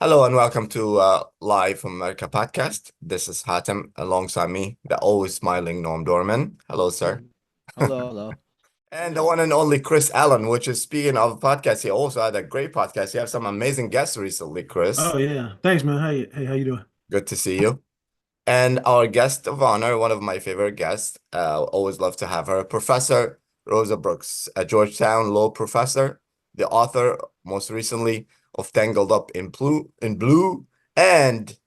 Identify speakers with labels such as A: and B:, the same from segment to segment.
A: Hello and welcome to Live from America podcast. This is Hatem alongside me, the always smiling Noam Dworman. Hello, sir.
B: Hello, hello.
A: And the one and only Chris Allen, which is speaking of podcasts, he also had a great podcast. You have some amazing guests recently, Chris.
C: Oh yeah. Thanks, man. How you doing?
A: Good to see you. And our guest of honor, one of my favorite guests, always love to have her, Professor Rosa Brooks, a Georgetown law professor, the author most recently of Tangled Up in Blue and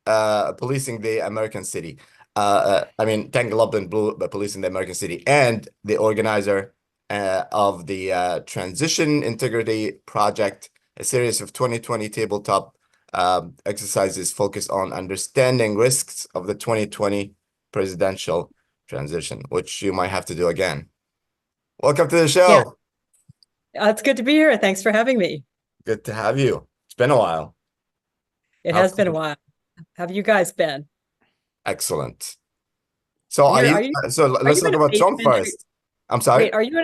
A: Policing the American City. Tangled Up in Blue, but Policing the American City, and the organizer of the Transition Integrity Project, a series of 2020 tabletop exercises focused on understanding risks of the 2020 presidential transition, which you might have to do again. Welcome to the
D: Yeah,
A: show.
D: it's good to be here. Thanks for having me.
A: Good to have you. It's been a while.
D: It
A: How's
D: has been a while. Have you guys been?
A: Excellent. So are
D: Are
A: you,
D: you
A: so
D: are
A: let's
D: you
A: talk
D: in a
A: about Trump
D: basement?
A: first. I'm sorry.
D: Wait, are you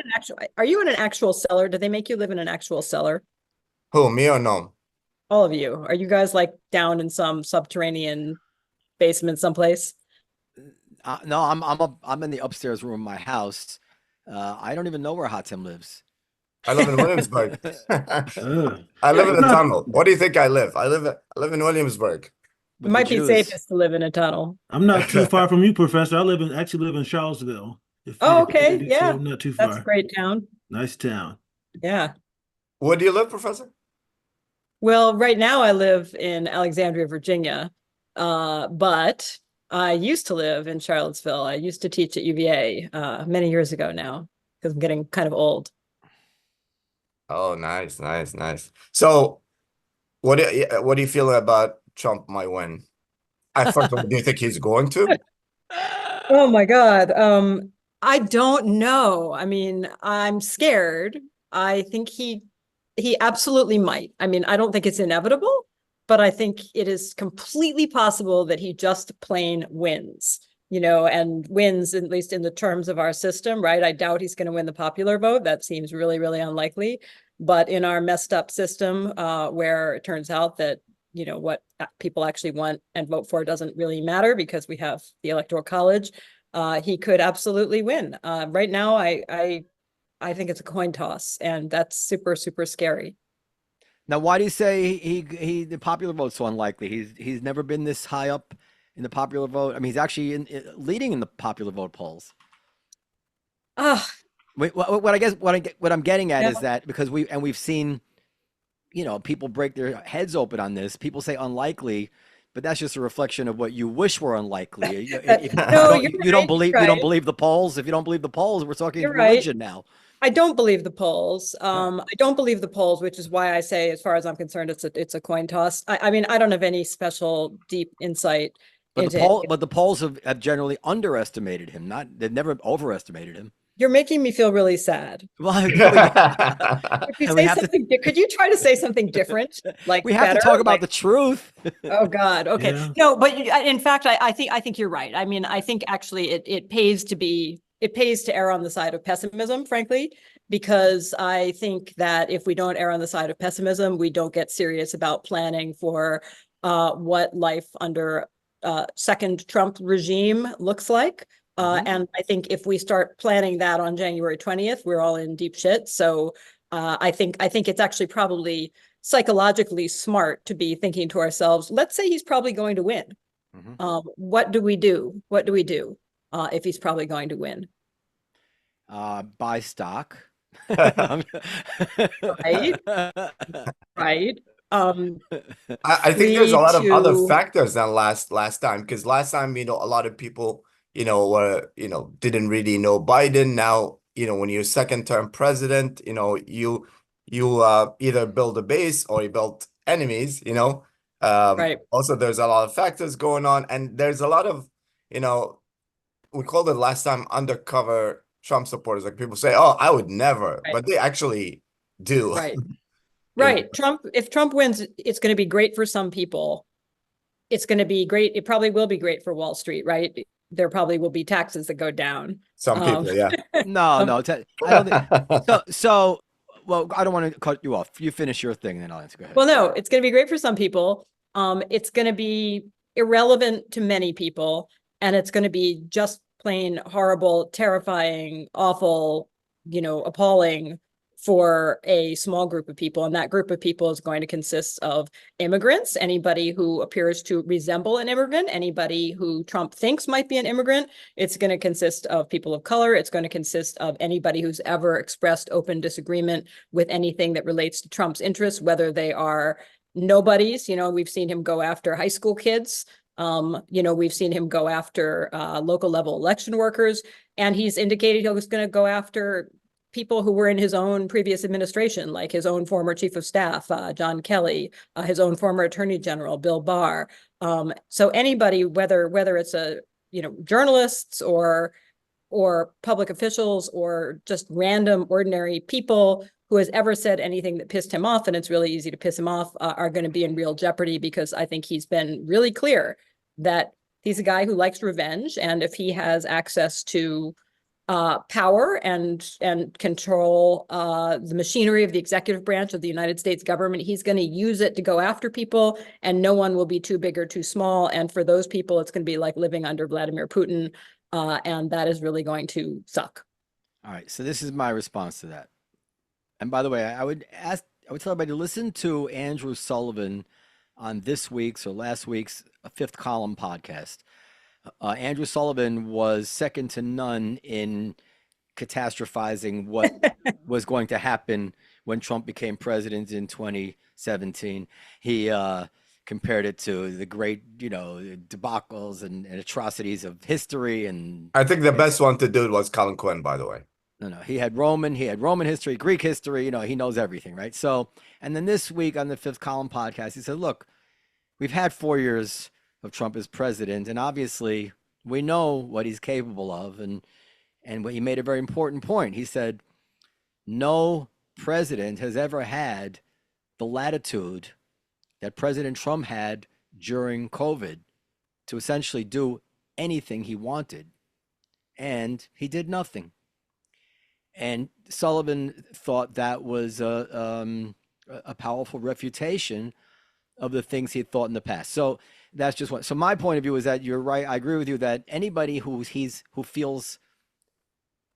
D: in an actual cellar? Did they make you live in an actual cellar?
A: Who, me or no?
D: All of you. Are you guys like down in some subterranean basement someplace?
B: No, I'm in the upstairs room of my house. I don't even know where Hatem lives.
A: I live in Williamsburg.
C: Uh,
A: I live
C: I'm
A: in a
C: not
A: tunnel. What do you think I live? I live in Williamsburg.
D: It
B: With the
D: might be
B: Jews.
D: safest to live in a tunnel.
C: I'm not too far from you, Professor. Actually live in Charlottesville.
D: Oh,
C: If you
D: okay.
C: do, so
D: Yeah.
C: not too
D: That's a
C: far.
D: great town.
C: Nice town.
D: Yeah.
A: Where do you live, Professor?
D: Well, right now I live in Alexandria, Virginia. But I used to live in Charlottesville. I used to teach at UVA many years ago now because I'm getting kind of old.
A: Oh, nice, nice, nice. So, what do you feel about Trump might win? First of all, do you think he's going to?
D: Oh my God. I don't know. I mean, I'm scared. I think he absolutely might. I mean, I don't think it's inevitable, but I think it is completely possible that he just plain wins, and wins at least in the terms of our system, right? I doubt he's going to win the popular vote. That seems really, really unlikely. But in our messed up system, where it turns out that what people actually want and vote for doesn't really matter because we have the electoral college, he could absolutely win. Right now, I think it's a coin toss, and that's super, super scary.
B: Now, why do you say the popular vote's so unlikely? He's never been this high up in the popular vote. I mean, he's actually leading in the popular vote polls.
D: Ah,
B: Wait, what I'm getting at
D: no,
B: is that because we've seen, people break their heads open on this. People say unlikely, but that's just a reflection of what you wish were unlikely. If
D: no, you're
B: you don't
D: right.
B: believe
D: You're
B: you don't
D: right.
B: believe the polls. If you don't believe the polls, we're talking
D: You're right.
B: religion now.
D: I don't believe the polls.
B: Yeah.
D: I don't believe the polls, which is why I say, as far as I'm concerned, it's a coin toss. I mean, I don't have any special deep insight into it.
B: But the polls have generally underestimated him. They've never overestimated him.
D: You're making me feel really sad.
B: Well,
D: Could you
B: and we
D: say
B: have to
D: something? Could you try to say something different, like
B: we have to
D: better?
B: talk about
D: Like,
B: the truth.
D: oh God. Okay.
C: Yeah.
D: No, but in fact, I think you're right. I mean, I think actually it pays to err on the side of pessimism, frankly, because I think that if we don't err on the side of pessimism, we don't get serious about planning for what life under second Trump regime looks like.
B: Mhm.
D: And I think if we start planning that on January 20th, we're all in deep shit. So I think it's actually probably psychologically smart to be thinking to ourselves, let's say he's probably going to win.
B: Mhm.
D: What do we do? What do we do if he's probably going to win?
B: Buy stock.
D: Right? Right.
A: I think there's a
D: Free
A: lot of other
D: to
A: factors than last time because last time, a lot of people, didn't really know Biden. Now, when you're second term president, you either build a base or you build enemies,
D: right.
A: Also there's a lot of factors going on, and there's a lot of, you know, we called it last time undercover Trump supporters. Like people say, oh, I would never,
D: Right.
A: but they actually do.
D: Right.
A: You know?
D: Right. If Trump wins, it's going to be great for some people. It's going to be great. It probably will be great for Wall Street, right? There probably will be taxes that go down.
A: Some
D: Um,
A: people, yeah.
B: No,
D: um,
B: no, I don't think so. So well, I don't want to cut you off. You finish your thing, then I'll answer. Go ahead.
D: Well, no, it's going to be great for some people. It's going to be irrelevant to many people, and it's going to be just plain horrible, terrifying, awful, appalling for a small group of people. And that group of people is going to consist of immigrants, anybody who appears to resemble an immigrant, anybody who Trump thinks might be an immigrant. It's going to consist of people of color. It's going to consist of anybody who's ever expressed open disagreement with anything that relates to Trump's interests, whether they are nobodies. We've seen him go after high school kids. We've seen him go after local level election workers, and he's indicated he was going to go after people who were in his own previous administration, like his own former chief of staff, John Kelly, his own former attorney general, Bill Barr. So anybody, whether it's journalists or public officials or just random ordinary people who has ever said anything that pissed him off, and it's really easy to piss him off, are going to be in real jeopardy, because I think he's been really clear that he's a guy who likes revenge, and if he has access to power and control the machinery of the executive branch of the United States government, he's going to use it to go after people, and no one will be too big or too small. And for those people, it's going to be like living under Vladimir Putin, and that is really going to suck.
B: All right, so this is my response to that. And by the way, I would tell everybody to listen to Andrew Sullivan on this week's or last week's Fifth Column podcast. Andrew Sullivan was second to none in catastrophizing what was going to happen when Trump became president in 2017. He compared it to the great, debacles and atrocities of history. And
A: I think the best one to do it was Colin Quinn, by the way.
B: No, he had Roman history, Greek history, he knows everything, right? So, and then this week on the Fifth Column podcast, he said, look, we've had 4 years of Trump as president, and obviously we know what he's capable of. And what he made a very important point. He said, no president has ever had the latitude that President Trump had during COVID to essentially do anything he wanted. And he did nothing. And Sullivan thought that was a powerful refutation of the things he thought in the past. So that's just one. So my point of view is that you're right. I agree with you that anybody who feels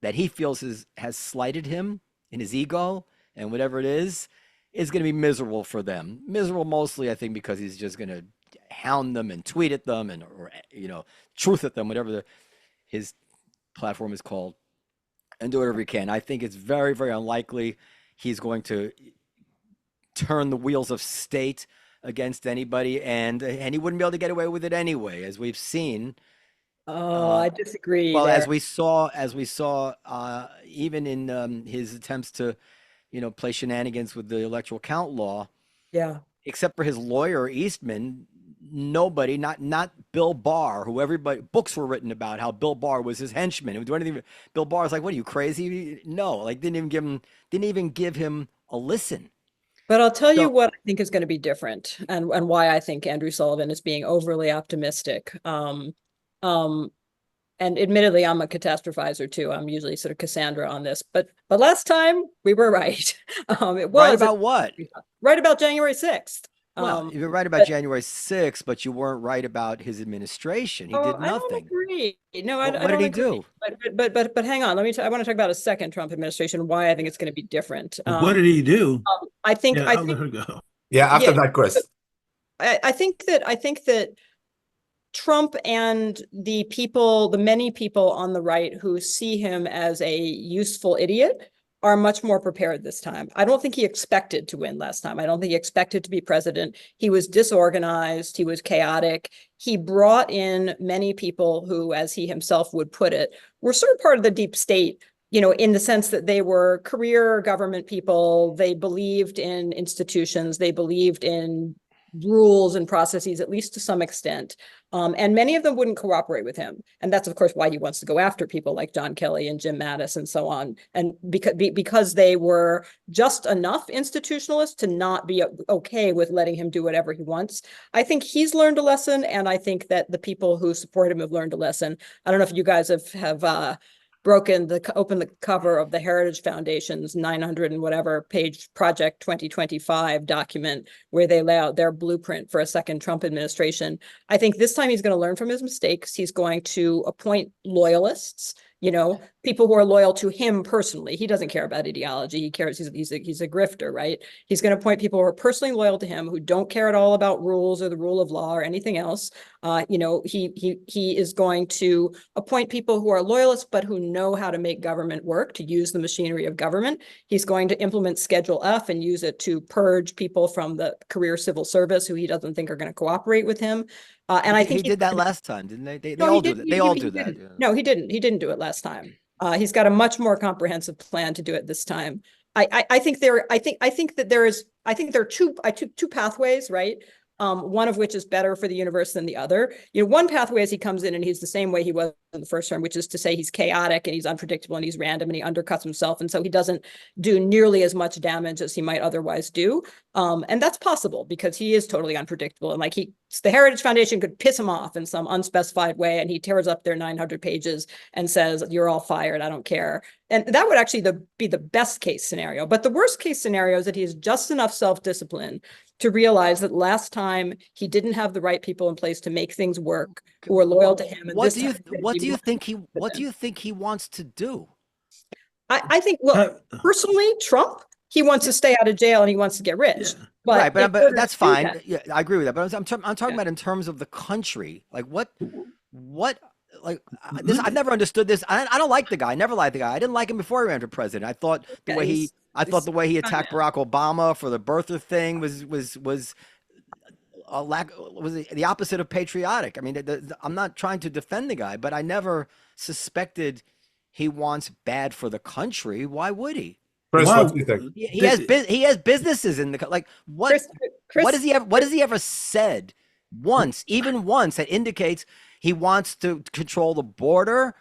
B: has slighted him in his ego and whatever it is going to be miserable for them. Miserable mostly, I think, because he's just going to hound them and tweet at them or truth at them, whatever his platform is called, and do whatever he can. I think it's very, very unlikely he's going to turn the wheels of state against anybody, and he wouldn't be able to get away with it anyway, as we've seen.
D: I disagree.
B: Well,
D: there.
B: as we saw, even in his attempts to, play shenanigans with the electoral count law.
D: Yeah.
B: Except for his lawyer Eastman, nobody, not Bill Barr, who books were written about how Bill Barr was his henchman. He would do anything. Bill Barr's like, what are you, crazy? No, didn't even give him a listen.
D: But I'll tell you what I think is going to be different, and why I think Andrew Sullivan is being overly optimistic. And admittedly, I'm a catastrophizer too. I'm usually sort of Cassandra on this, but last time we were right. It was
B: right about what?
D: Right about January 6th.
B: Well, you were right about January 6th, but you weren't right about his administration. He did nothing.
D: I don't agree. No,
B: what
D: I don't
B: did he
D: agree.
B: do?
D: But hang on. I want to talk about a second Trump administration. Why I think it's going to be different.
C: What did he do?
D: I think.
C: I'll let her go.
A: Yeah, after that, Chris.
D: I think that Trump and the many people on the right who see him as a useful idiot are much more prepared this time. I don't think he expected to win last time. I don't think he expected to be president. He was disorganized. He was chaotic. He brought in many people who, as he himself would put it, were sort of part of the deep state, in the sense that they were career government people. They believed in institutions. They believed in rules and processes, at least to some extent. And many of them wouldn't cooperate with him. And that's, of course, why he wants to go after people like John Kelly and Jim Mattis and so on. And because they were just enough institutionalists to not be okay with letting him do whatever he wants. I think he's learned a lesson. And I think that the people who support him have learned a lesson. I don't know if you guys have opened the cover of the Heritage Foundation's 900 and whatever page Project 2025 document where they lay out their blueprint for a second Trump administration. I think this time he's going to learn from his mistakes. He's going to appoint loyalists, people who are loyal to him personally. He doesn't care about ideology. He cares. He's a grifter, right? He's going to appoint people who are personally loyal to him, who don't care at all about rules or the rule of law or anything else. He is going to appoint people who are loyalists, but who know how to make government work, to use the machinery of government. He's going to implement Schedule F and use it to purge people from the career civil service who he doesn't think are going to cooperate with him. And I think
B: he did that last time, didn't they? They
D: No,
B: all
D: he
B: do
D: didn't.
B: that. They all do that.
D: Didn't. No, he didn't. He didn't do it last time. He's got a much more comprehensive plan to do it this time. I think there are two pathways, right? One of which is better for the universe than the other. One pathway is he comes in and he's the same way he was in the first term, which is to say he's chaotic and he's unpredictable and he's random and he undercuts himself. And so he doesn't do nearly as much damage as he might otherwise do. And that's possible because he is totally unpredictable. And the Heritage Foundation could piss him off in some unspecified way. And he tears up their 900 pages and says, you're all fired. I don't care. And that would actually be the best case scenario. But the worst case scenario is that he has just enough self-discipline to realize that last time he didn't have the right people in place to make things work who are loyal to him. And
B: what do you think he wants to do?
D: I think, personally, Trump, he wants to stay out of jail and he wants to get rich.
C: Yeah.
B: But that's fine. Yeah, I agree with that. But I'm talking about in terms of the country. Like what this, I've never understood this. I don't like the guy. I never liked the guy. I didn't like him before he ran for president. I thought the way he attacked Barack Obama for the birther thing was the opposite of patriotic. I mean, I'm not trying to defend the guy, but I never suspected he wants bad for the country. Why would he?
A: Chris, what do you think?
B: He has businesses in the what has he ever said even once that indicates he wants to control the border?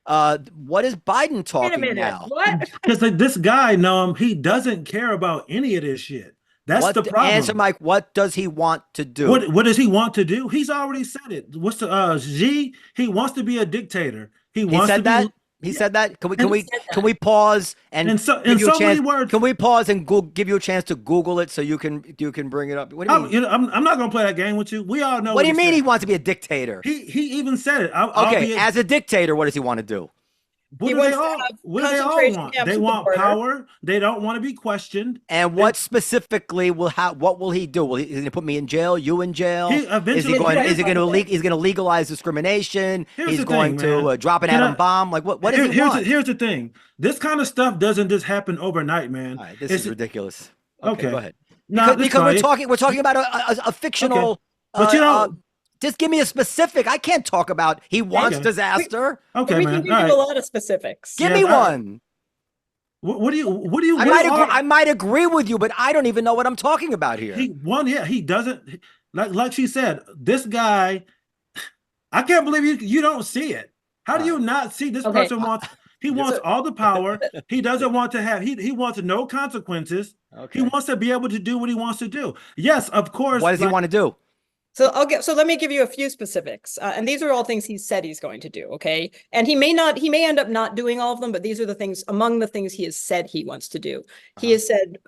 B: What is Biden talking now?
D: What?
C: Because this guy, Noam, he doesn't care about any of this shit. That's the problem.
B: Answer, Mike. What does he want to do?
C: What does he want to do? He's already said it. What's the Xi? He wants to be a dictator. He said that. He said that. Can we pause and many words?
B: Can we pause and give you a chance to Google it so you can bring it up? What do you mean?
C: I'm not gonna play that game with you. We all know.
B: What do you mean he wants to be a dictator?
C: He even said it.
B: As a dictator, what does he want to do?
C: What do they all want? They want power. They don't want to be questioned.
B: And what specifically what will he do? Is he going to put me in jail? You in jail? He's going to legalize discrimination? He's going to drop an atom bomb? Like what does he want?
C: Here's the thing. This kind of stuff doesn't just happen overnight, man.
B: All right, this is ridiculous. Okay, go ahead. Because we're talking about a fictional.
C: But
B: just give me a specific. I can't talk about he wants disaster.
D: We can give you a lot of specifics.
B: Give me one.
C: What do you?
B: I might agree with you, but I don't even know what I'm talking about here.
C: He doesn't. Like she said, this guy. I can't believe you don't see it. How do you not see this person wants? He wants all the power. He doesn't want to have. He wants no consequences. Okay. He wants to be able to do what he wants to do. Yes, of course.
B: What does he want to do?
D: So let me give you a few specifics. And these are all things he said he's going to do. Okay. And he may end up not doing all of them, but these are among the things he has said he wants to do. He has said,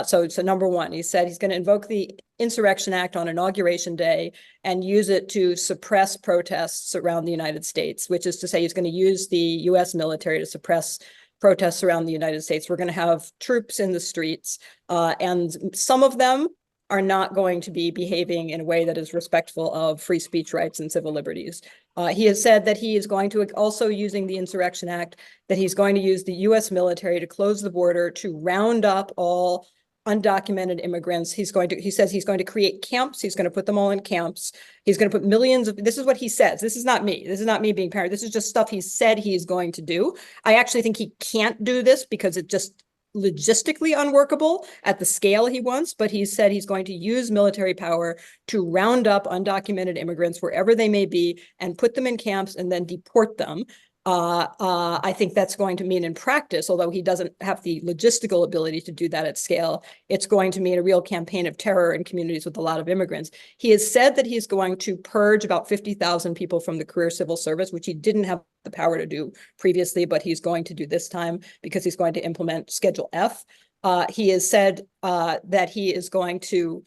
D: so number one, he said he's going to invoke the Insurrection Act on Inauguration Day and use it to suppress protests around the United States, which is to say he's going to use the US military to suppress protests around the United States. We're going to have troops in the streets, and some of them are not going to be behaving in a way that is respectful of free speech rights and civil liberties. He has said that he is going to also using the Insurrection Act, that he's going to use the US military to close the border, to round up all undocumented immigrants. He says he's going to create camps. He's going to put them all in camps. He's going to put millions of, this is what he says. This is not me. This is not me being paranoid. This is just stuff he said he's going to do. I actually think he can't do this because it just logistically unworkable at the scale he wants, but he said he's going to use military power to round up undocumented immigrants wherever they may be and put them in camps and then deport them. I think that's going to mean in practice, although he doesn't have the logistical ability to do that at scale, it's going to mean a real campaign of terror in communities with a lot of immigrants. He has said that he's going to purge about 50,000 people from the career civil service, which he didn't have the power to do previously, but he's going to do this time because he's going to implement Schedule F. He has said that he is going to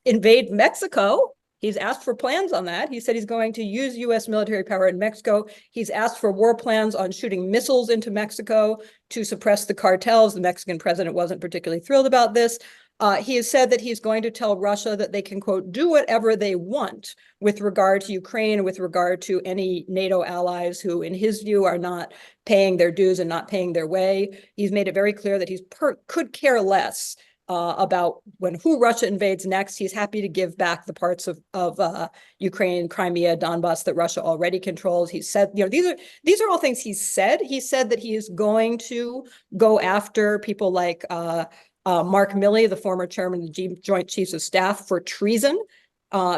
D: invade Mexico. He's asked for plans on that. He said he's going to use U.S. military power in Mexico. He's asked for war plans on shooting missiles into Mexico to suppress the cartels. The Mexican president wasn't particularly thrilled about this. He has said that he's going to tell Russia that they can, quote, do whatever they want with regard to Ukraine, with regard to any NATO allies who, in his view, are not paying their dues and not paying their way. He's made it very clear that he could care less about who Russia invades next. He's happy to give back the parts of Ukraine, Crimea, Donbass that Russia already controls. He said, these are all things he said. He said that he is going to go after people like Mark Milley, the former chairman of the Joint Chiefs of Staff, for treason,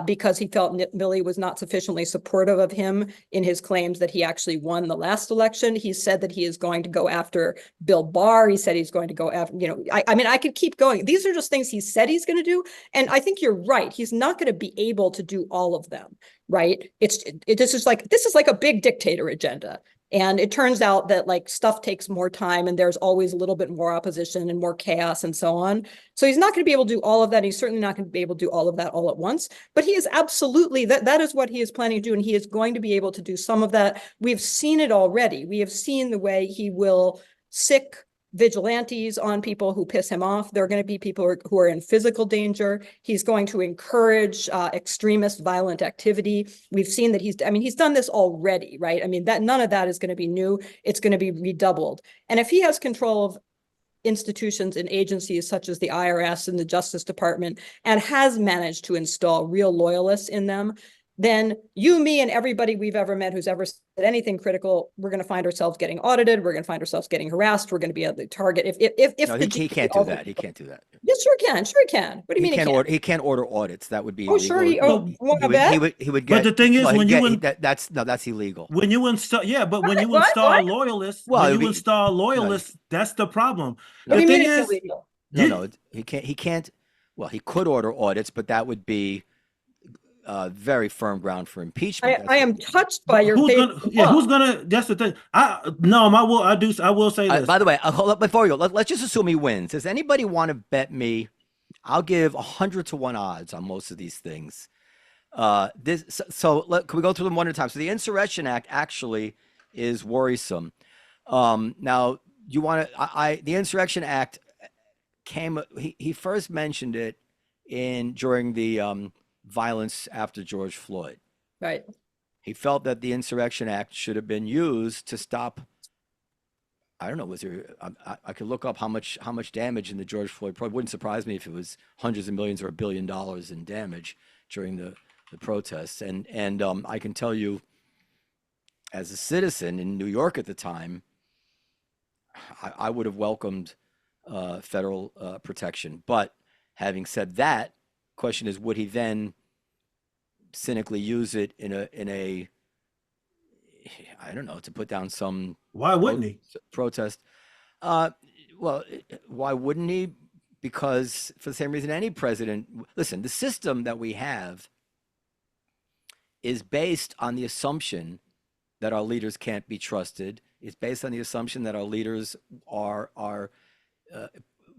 D: because he felt Milley was not sufficiently supportive of him in his claims that he actually won the last election. He said that he is going to go after Bill Barr. He said he's going to go after, I mean, I could keep going. These are just things he said he's going to do. And I think you're right. He's not going to be able to do all of them, right? This is like a big dictator agenda. And it turns out that like stuff takes more time and there's always a little bit more opposition and more chaos and so on. So he's not going to be able to do all of that. He's certainly not going to be able to do all of that all at once, but he is absolutely, that is what he is planning to do. And he is going to be able to do some of that. We've seen it already. We have seen the way he will sic vigilantes on people who piss him off. There are going to be people who are in physical danger. He's going to encourage extremist violent activity. We've seen that he's done this already, right? I mean, that none of that is going to be new. It's going to be redoubled. And if he has control of institutions and agencies such as the IRS and the Justice Department and has managed to install real loyalists in them, then you, me, and everybody we've ever met who's ever said anything critical, we're going to find ourselves getting audited. We're going to find ourselves getting harassed. We're going to be at the target.
B: He can't do that. He can't do that.
D: Yes, sure he can. Sure he can. What do you mean?
B: He can't order audits. That would be
D: illegal.
B: Sure. He would get.
C: But the thing is,
B: that's illegal.
C: When you install, when you install loyalists, that's the problem.
D: What do you mean it's illegal?
B: No, he can't. He can't. Well, he could order audits, but that would be very firm ground for impeachment.
D: I am touched by your
C: who's gonna? That's the thing. I will say this.
B: By the way, hold up before you go. Let's just assume he wins. Does anybody want to bet me? I'll give 100-to-1 odds on most of these things. Can we go through them one at a time? So the Insurrection Act actually is worrisome. Now you want to? The Insurrection Act came. He first mentioned it during the violence after George Floyd.
D: Right.
B: He felt that the Insurrection Act should have been used to stop. I don't know. Was there? I could look up how much damage in the George Floyd. Probably wouldn't surprise me if it was hundreds of millions or $1 billion in damage during the protests. And I can tell you, as a citizen in New York at the time, I would have welcomed federal protection. But having said that, question is, would he then cynically use it in a I don't know, to put down some protest? Well, why wouldn't he? Because for the same reason any president, listen, the system that we have is based on the assumption that our leaders can't be trusted. It's based on the assumption that our leaders are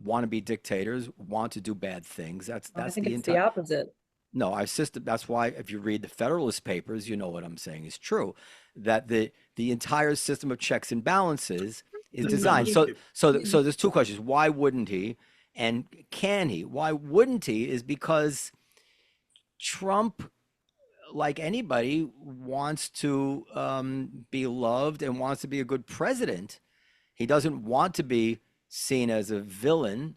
B: want to be dictators, want to do bad things. That's
D: the opposite.
B: No, our system. That's why if you read the Federalist Papers, you know what I'm saying is true. That the entire system of checks and balances is designed. So there's two questions. Why wouldn't he? And can he? Why wouldn't he? Is because Trump, like anybody, wants to be loved and wants to be a good president. He doesn't want to be seen as a villain.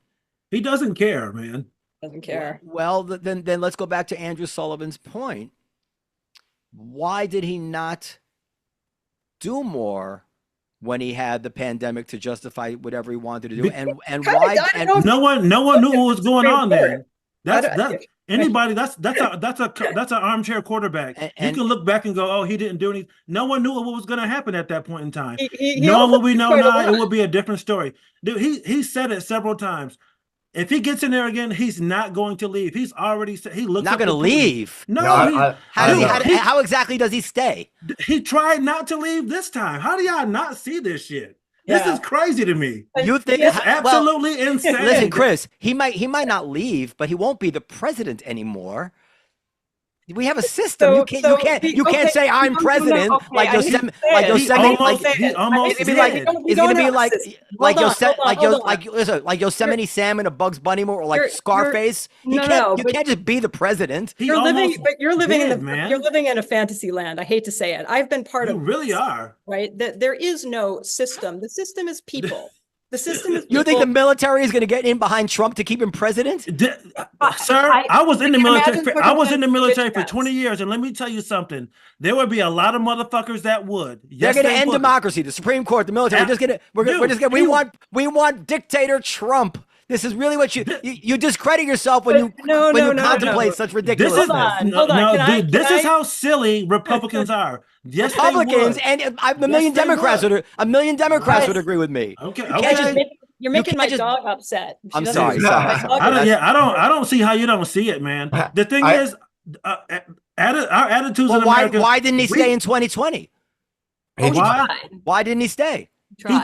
C: He doesn't care, man.
D: Doesn't care.
B: Well, then let's go back to Andrew Sullivan's point. Why did he not do more when he had the pandemic to justify whatever he wanted to do? And why? And
C: no one knew what was going on there. That's an armchair quarterback. You can look back and go, oh, he didn't do anything. No one knew what was going to happen at that point in time. Knowing what we know now, it would be a different story. Dude, he said it several times. If he gets in there again, he's not going to leave. He's already said he looks
B: Not going to leave.
C: No,
B: how exactly does he stay?
C: He tried not to leave this time. How do y'all not see this shit? This is crazy to me.
B: You think
C: it's absolutely insane?
B: Listen, Chris, he might not leave, but he won't be the president anymore. We have a system. You can't say I'm president like Yosemite. Like Yosemite Sam in a Bugs Bunny or like Scarface. You can't just be the president.
D: You're living in a fantasy land. I hate to say it. I've been part of.
C: You really are.
D: Right. There is no system. The system is people. The system is.
B: You think the military is going to get in behind Trump to keep him president?
C: Sir, I was in the military. I was in the military for 20 years, and let me tell you something. There would be a lot of motherfuckers that would.
B: They're going to end democracy. The Supreme Court, the military. We want dictator Trump. This is really what you discredit yourself when you contemplate such ridiculousness.
D: Hold on.
C: This is how silly Republicans are. Yes,
B: Republicans and a million Democrats would agree with me.
C: Okay.
D: You're making my dog upset.
B: I'm sorry.
C: I don't see how you don't see it, man. The thing is, our attitudes in America.
B: Why didn't he stay in 2020? Why didn't he stay?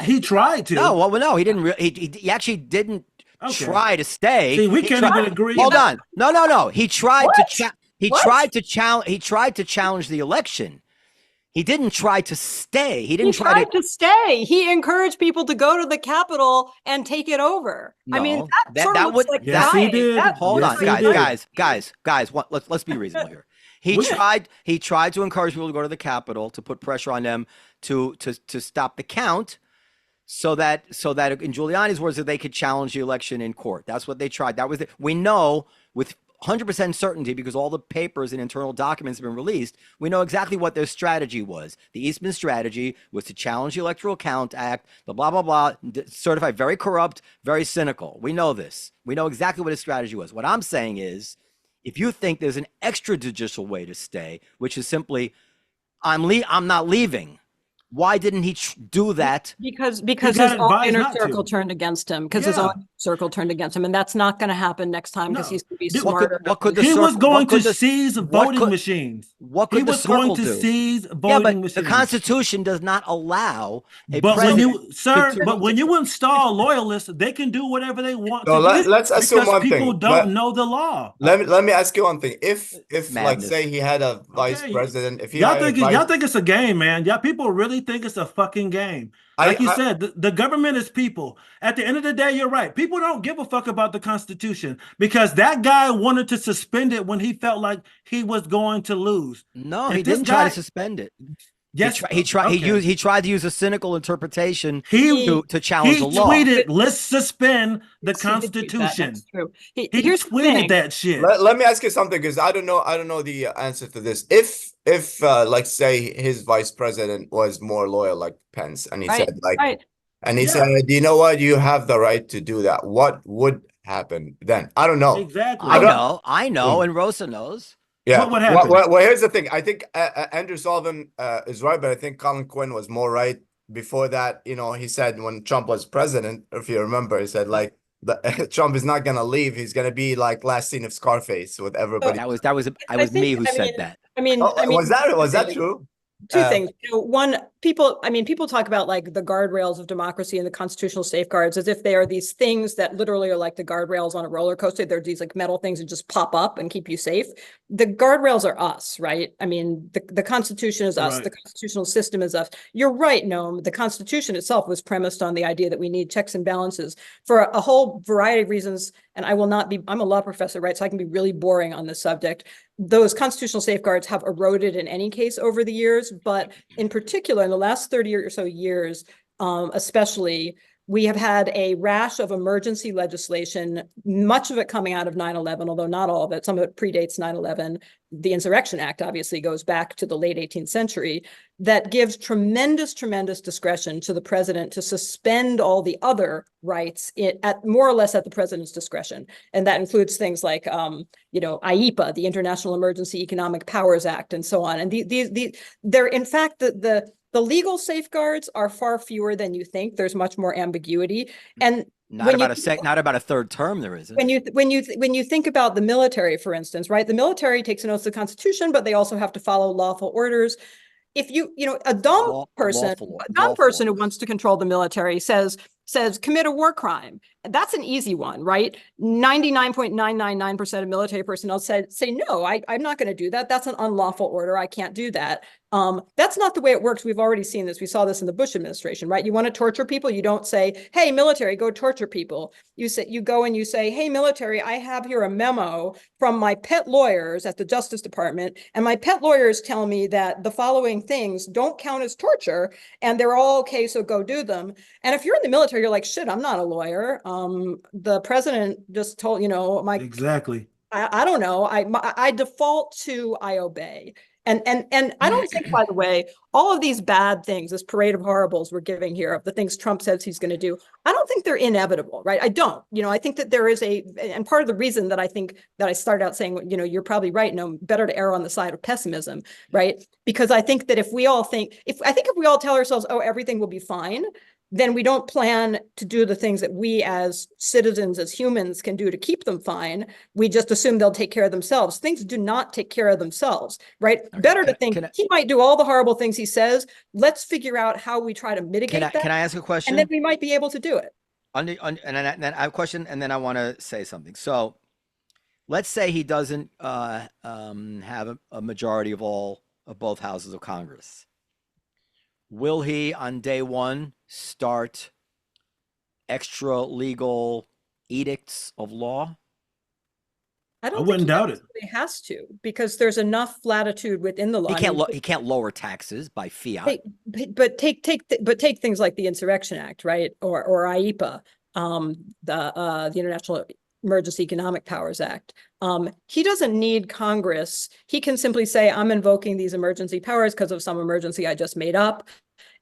C: He tried to.
B: No, he didn't. He actually didn't try to stay.
C: See, we can't even agree.
B: Hold on. No. He tried to challenge the election. He didn't try to stay. He tried
D: to stay. He encouraged people to go to the Capitol and take it over.
B: No,
D: I mean, yes,
C: he did.
B: Hold on, guys. Let's be reasonable here. He tried to encourage people to go to the Capitol to put pressure on them to stop the count, so that in Giuliani's words, that they could challenge the election in court. That's what they tried. That was it. We know with 100% certainty, because all the papers and internal documents have been released, we know exactly what their strategy was. The Eastman strategy was to challenge the Electoral Count Act, the blah, blah, blah, certified very corrupt, very cynical. We know this. We know exactly what his strategy was. What I'm saying is, if you think there's an extrajudicial way to stay, which is simply, I'm not leaving, why didn't he do that?
D: Because his own inner circle turned against him. Because his own circle turned against him, and that's not going to happen next time because he's going to be smarter.
C: He was going to seize voting machines.
B: What could the circle do?
C: He was going to seize voting machines.
B: The Constitution does not allow a
C: president. But when you install loyalists, they can do whatever they want. So
A: let's assume one thing.
C: People don't know the law.
A: Let me ask you one thing. If like say he had a vice president, if
C: y'all think it's a game, man. Y'all people really think it's a fucking game. Like you said, the government is people. At the end of the day, you're right. People don't give a fuck about the Constitution because that guy wanted to suspend it when he felt like he was going to lose.
B: No, he didn't try to suspend it.
C: Yes,
B: he tried. Okay. He tried to use a cynical interpretation to challenge the law.
C: He tweeted, "Let's suspend the Constitution."
D: That's true.
C: He tweeted that shit.
A: Let me ask you something, because I don't know the answer to this. If like say his vice president was more loyal like Pence, and he said said, you know what, you have the right to do that, what would happen then? I don't know.
C: Exactly.
B: I know, and Rosa knows.
A: Yeah.
C: What would happen?
A: Well, here's the thing. I think Andrew Sullivan is right, but I think Colin Quinn was more right. Before that, he said when Trump was president, if you remember, he said like Trump is not gonna leave. He's gonna be like last scene of Scarface with everybody.
B: That was me who said that.
A: Was that true?
D: Two things. One, people talk about like the guardrails of democracy and the constitutional safeguards as if they are these things that literally are like the guardrails on a roller coaster. They're these like metal things that just pop up and keep you safe. The guardrails are us, right? I mean, the Constitution is us. Right. The constitutional system is us. You're right, Noam. The Constitution itself was premised on the idea that we need checks and balances for a whole variety of reasons. And I'm a law professor, right? So I can be really boring on this subject. Those constitutional safeguards have eroded in any case over the years, but in particular, in the last 30 or so years, especially, we have had a rash of emergency legislation, much of it coming out of 9/11, although not all of it. Some of it predates 9/11. The Insurrection Act obviously goes back to the late 18th century, that gives tremendous discretion to the president to suspend all the other rights at more or less at the president's discretion. And that includes things like, IEPA, the International Emergency Economic Powers Act, and so on. And they're in fact, the legal safeguards are far fewer than you think. There's much more ambiguity. And
B: Not about a third term, there isn't.
D: When you think about the military, for instance, right? The military takes an oath to the Constitution, but they also have to follow lawful orders. If a dumb person who wants to control the military says commit a war crime, that's an easy one, right? 99.999% of military personnel say no, I'm not going to do that. That's an unlawful order. I can't do that. That's not the way it works. We've already seen this. We saw this in the Bush administration, right? You want to torture people, you don't say, hey, military, go torture people. You go and you say, hey, military, I have here a memo from my pet lawyers at the Justice Department, and my pet lawyers tell me that the following things don't count as torture, and they're all okay, so go do them. And if you're in the military, you're like, shit, I'm not a lawyer. The president just told,
C: exactly.
D: I don't know. I default to I obey. And I don't think, by the way, all of these bad things, this parade of horribles we're giving here of the things Trump says he's going to do, I don't think they're inevitable, right? I don't. I think that there is and part of the reason that I think that I started out saying, you're probably right, no, better to err on the side of pessimism, right? Because I think that if we all tell ourselves, oh, everything will be fine, then we don't plan to do the things that we as citizens, as humans can do to keep them fine. We just assume they'll take care of themselves. Things do not take care of themselves, right? Okay. Better to think he might do all the horrible things he says. Let's figure out how we try to mitigate that.
B: Can I ask a question?
D: And then we might be able to do it.
B: And then I have a question, and then I want to say something. So let's say he doesn't have a majority of both houses of Congress. Will he, on day one, start extra legal edicts of law?
D: I wouldn't doubt it. He has to, because there's enough latitude within the law.
B: He can't lower taxes by fiat.
D: But take things like the Insurrection Act, right, or IEPA, the International Emergency Economic Powers Act. He doesn't need Congress. He can simply say, I'm invoking these emergency powers because of some emergency I just made up.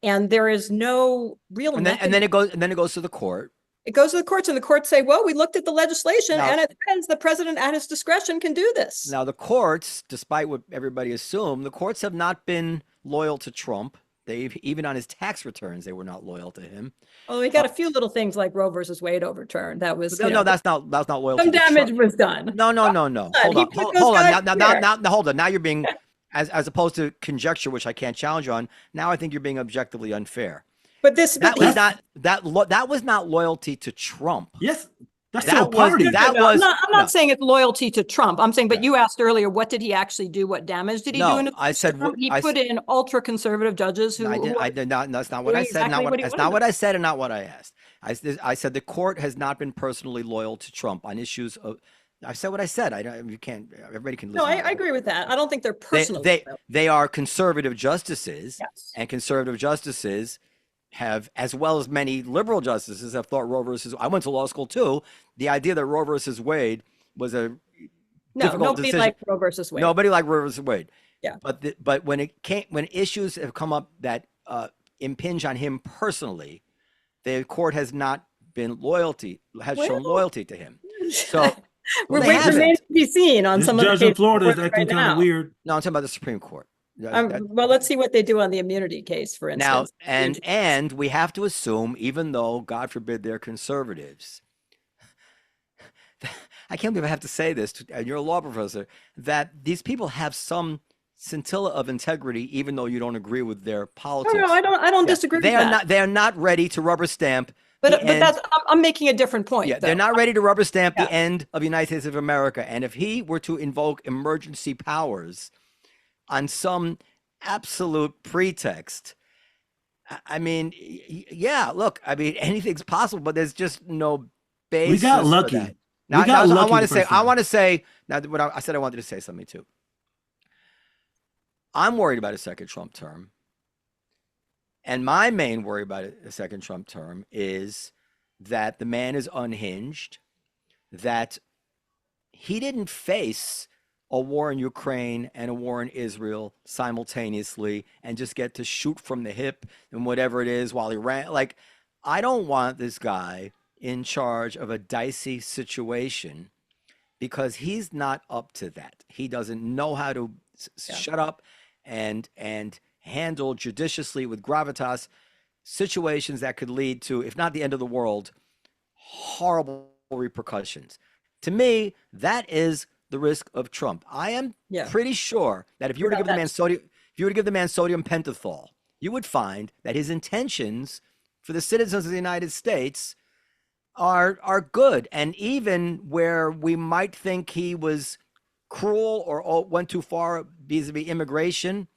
D: And there is no real.
B: And then it goes to the court.
D: It goes to the courts, and the courts say, well, we looked at the legislation, and it says the president at his discretion can do this.
B: Now, the courts, despite what everybody assumed, the courts have not been loyal to Trump. Even on his tax returns, they were not loyal to him.
D: Oh, we got a few little things like Roe versus Wade overturned. That was
B: that's not loyal.
D: Some damage was done.
B: No. Hold on. Now, hold on. Now you're being, as opposed to conjecture, which I can't challenge you on. Now I think you're being objectively unfair.
D: But
B: that was not loyalty to Trump.
C: Yes. That's still a party.
D: I'm not saying it's loyalty to Trump. I'm saying, but you asked earlier, what did he actually do? What damage did he do?
B: I said
D: he put in ultra conservative judges who.
B: I did not. That's not what I said. That's not what I said, and not what I asked. I said the court has not been personally loyal to Trump on issues of. I said what I said. You can't. Everybody can.
D: No, I agree with that. I don't think they're personally.
B: They are conservative justices,
D: yes.
B: And conservative justices have, as well as many liberal justices, have thought Roe versus. I went to law school too. The idea that Roe versus Wade was a difficult decision.
D: Nobody liked Roe versus Wade.
B: Nobody liked Roe versus Wade.
D: Yeah.
B: But when issues have come up that impinge on him personally, the court has not been shown loyalty to him. So
D: remains to be seen on some of the
C: judge in Florida is acting kind of weird.
B: No, I'm talking about the Supreme Court.
D: Well, let's see what they do on the immunity case, for instance.
B: Now, and we have to assume, even though, God forbid, they're conservatives, I can't believe I have to say this, and you're a law professor, that these people have some scintilla of integrity, even though you don't agree with their politics.
D: No, I don't disagree with that.
B: They are not ready to rubber stamp.
D: But I'm making a different point.
B: Yeah, they're not ready to rubber stamp the end of the United States of America. And if he were to invoke emergency powers on some absolute pretext, I mean, look, I mean, anything's possible, but there's just no basis.
C: We got lucky.
B: I want to say now what I said. I wanted to say something too. I'm worried about a second Trump term. And my main worry about a second Trump term is that the man is unhinged, that he didn't face a war in Ukraine and a war in Israel simultaneously and just get to shoot from the hip and whatever it is while he ran. Like, I don't want this guy in charge of a dicey situation because he's not up to that. He doesn't know how to shut up and handle judiciously with gravitas situations that could lead to, if not the end of the world, horrible repercussions. To me, that is the risk of Trump. I am pretty sure that if you were to give the man sodium pentothal, you would find that his intentions for the citizens of the United States are good. And even where we might think he was cruel or went too far vis-a-vis immigration,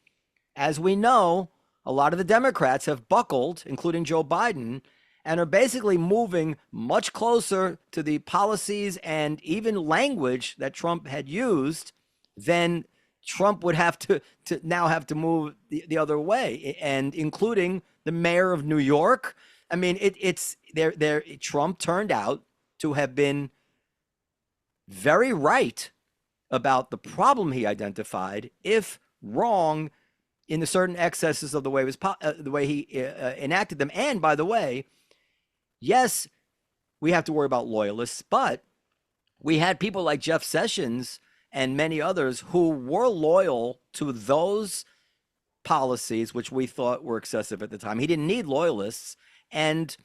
B: as we know, a lot of the Democrats have buckled, including Joe Biden, and are basically moving much closer to the policies and even language that Trump had used than Trump would have to now have to move the other way, and including the mayor of New York. I mean, Trump turned out to have been very right about the problem he identified, if wrong in the certain excesses of the way he enacted them. And by the way, yes, we have to worry about loyalists, but we had people like Jeff Sessions and many others who were loyal to those policies, which we thought were excessive at the time. He didn't need loyalists, and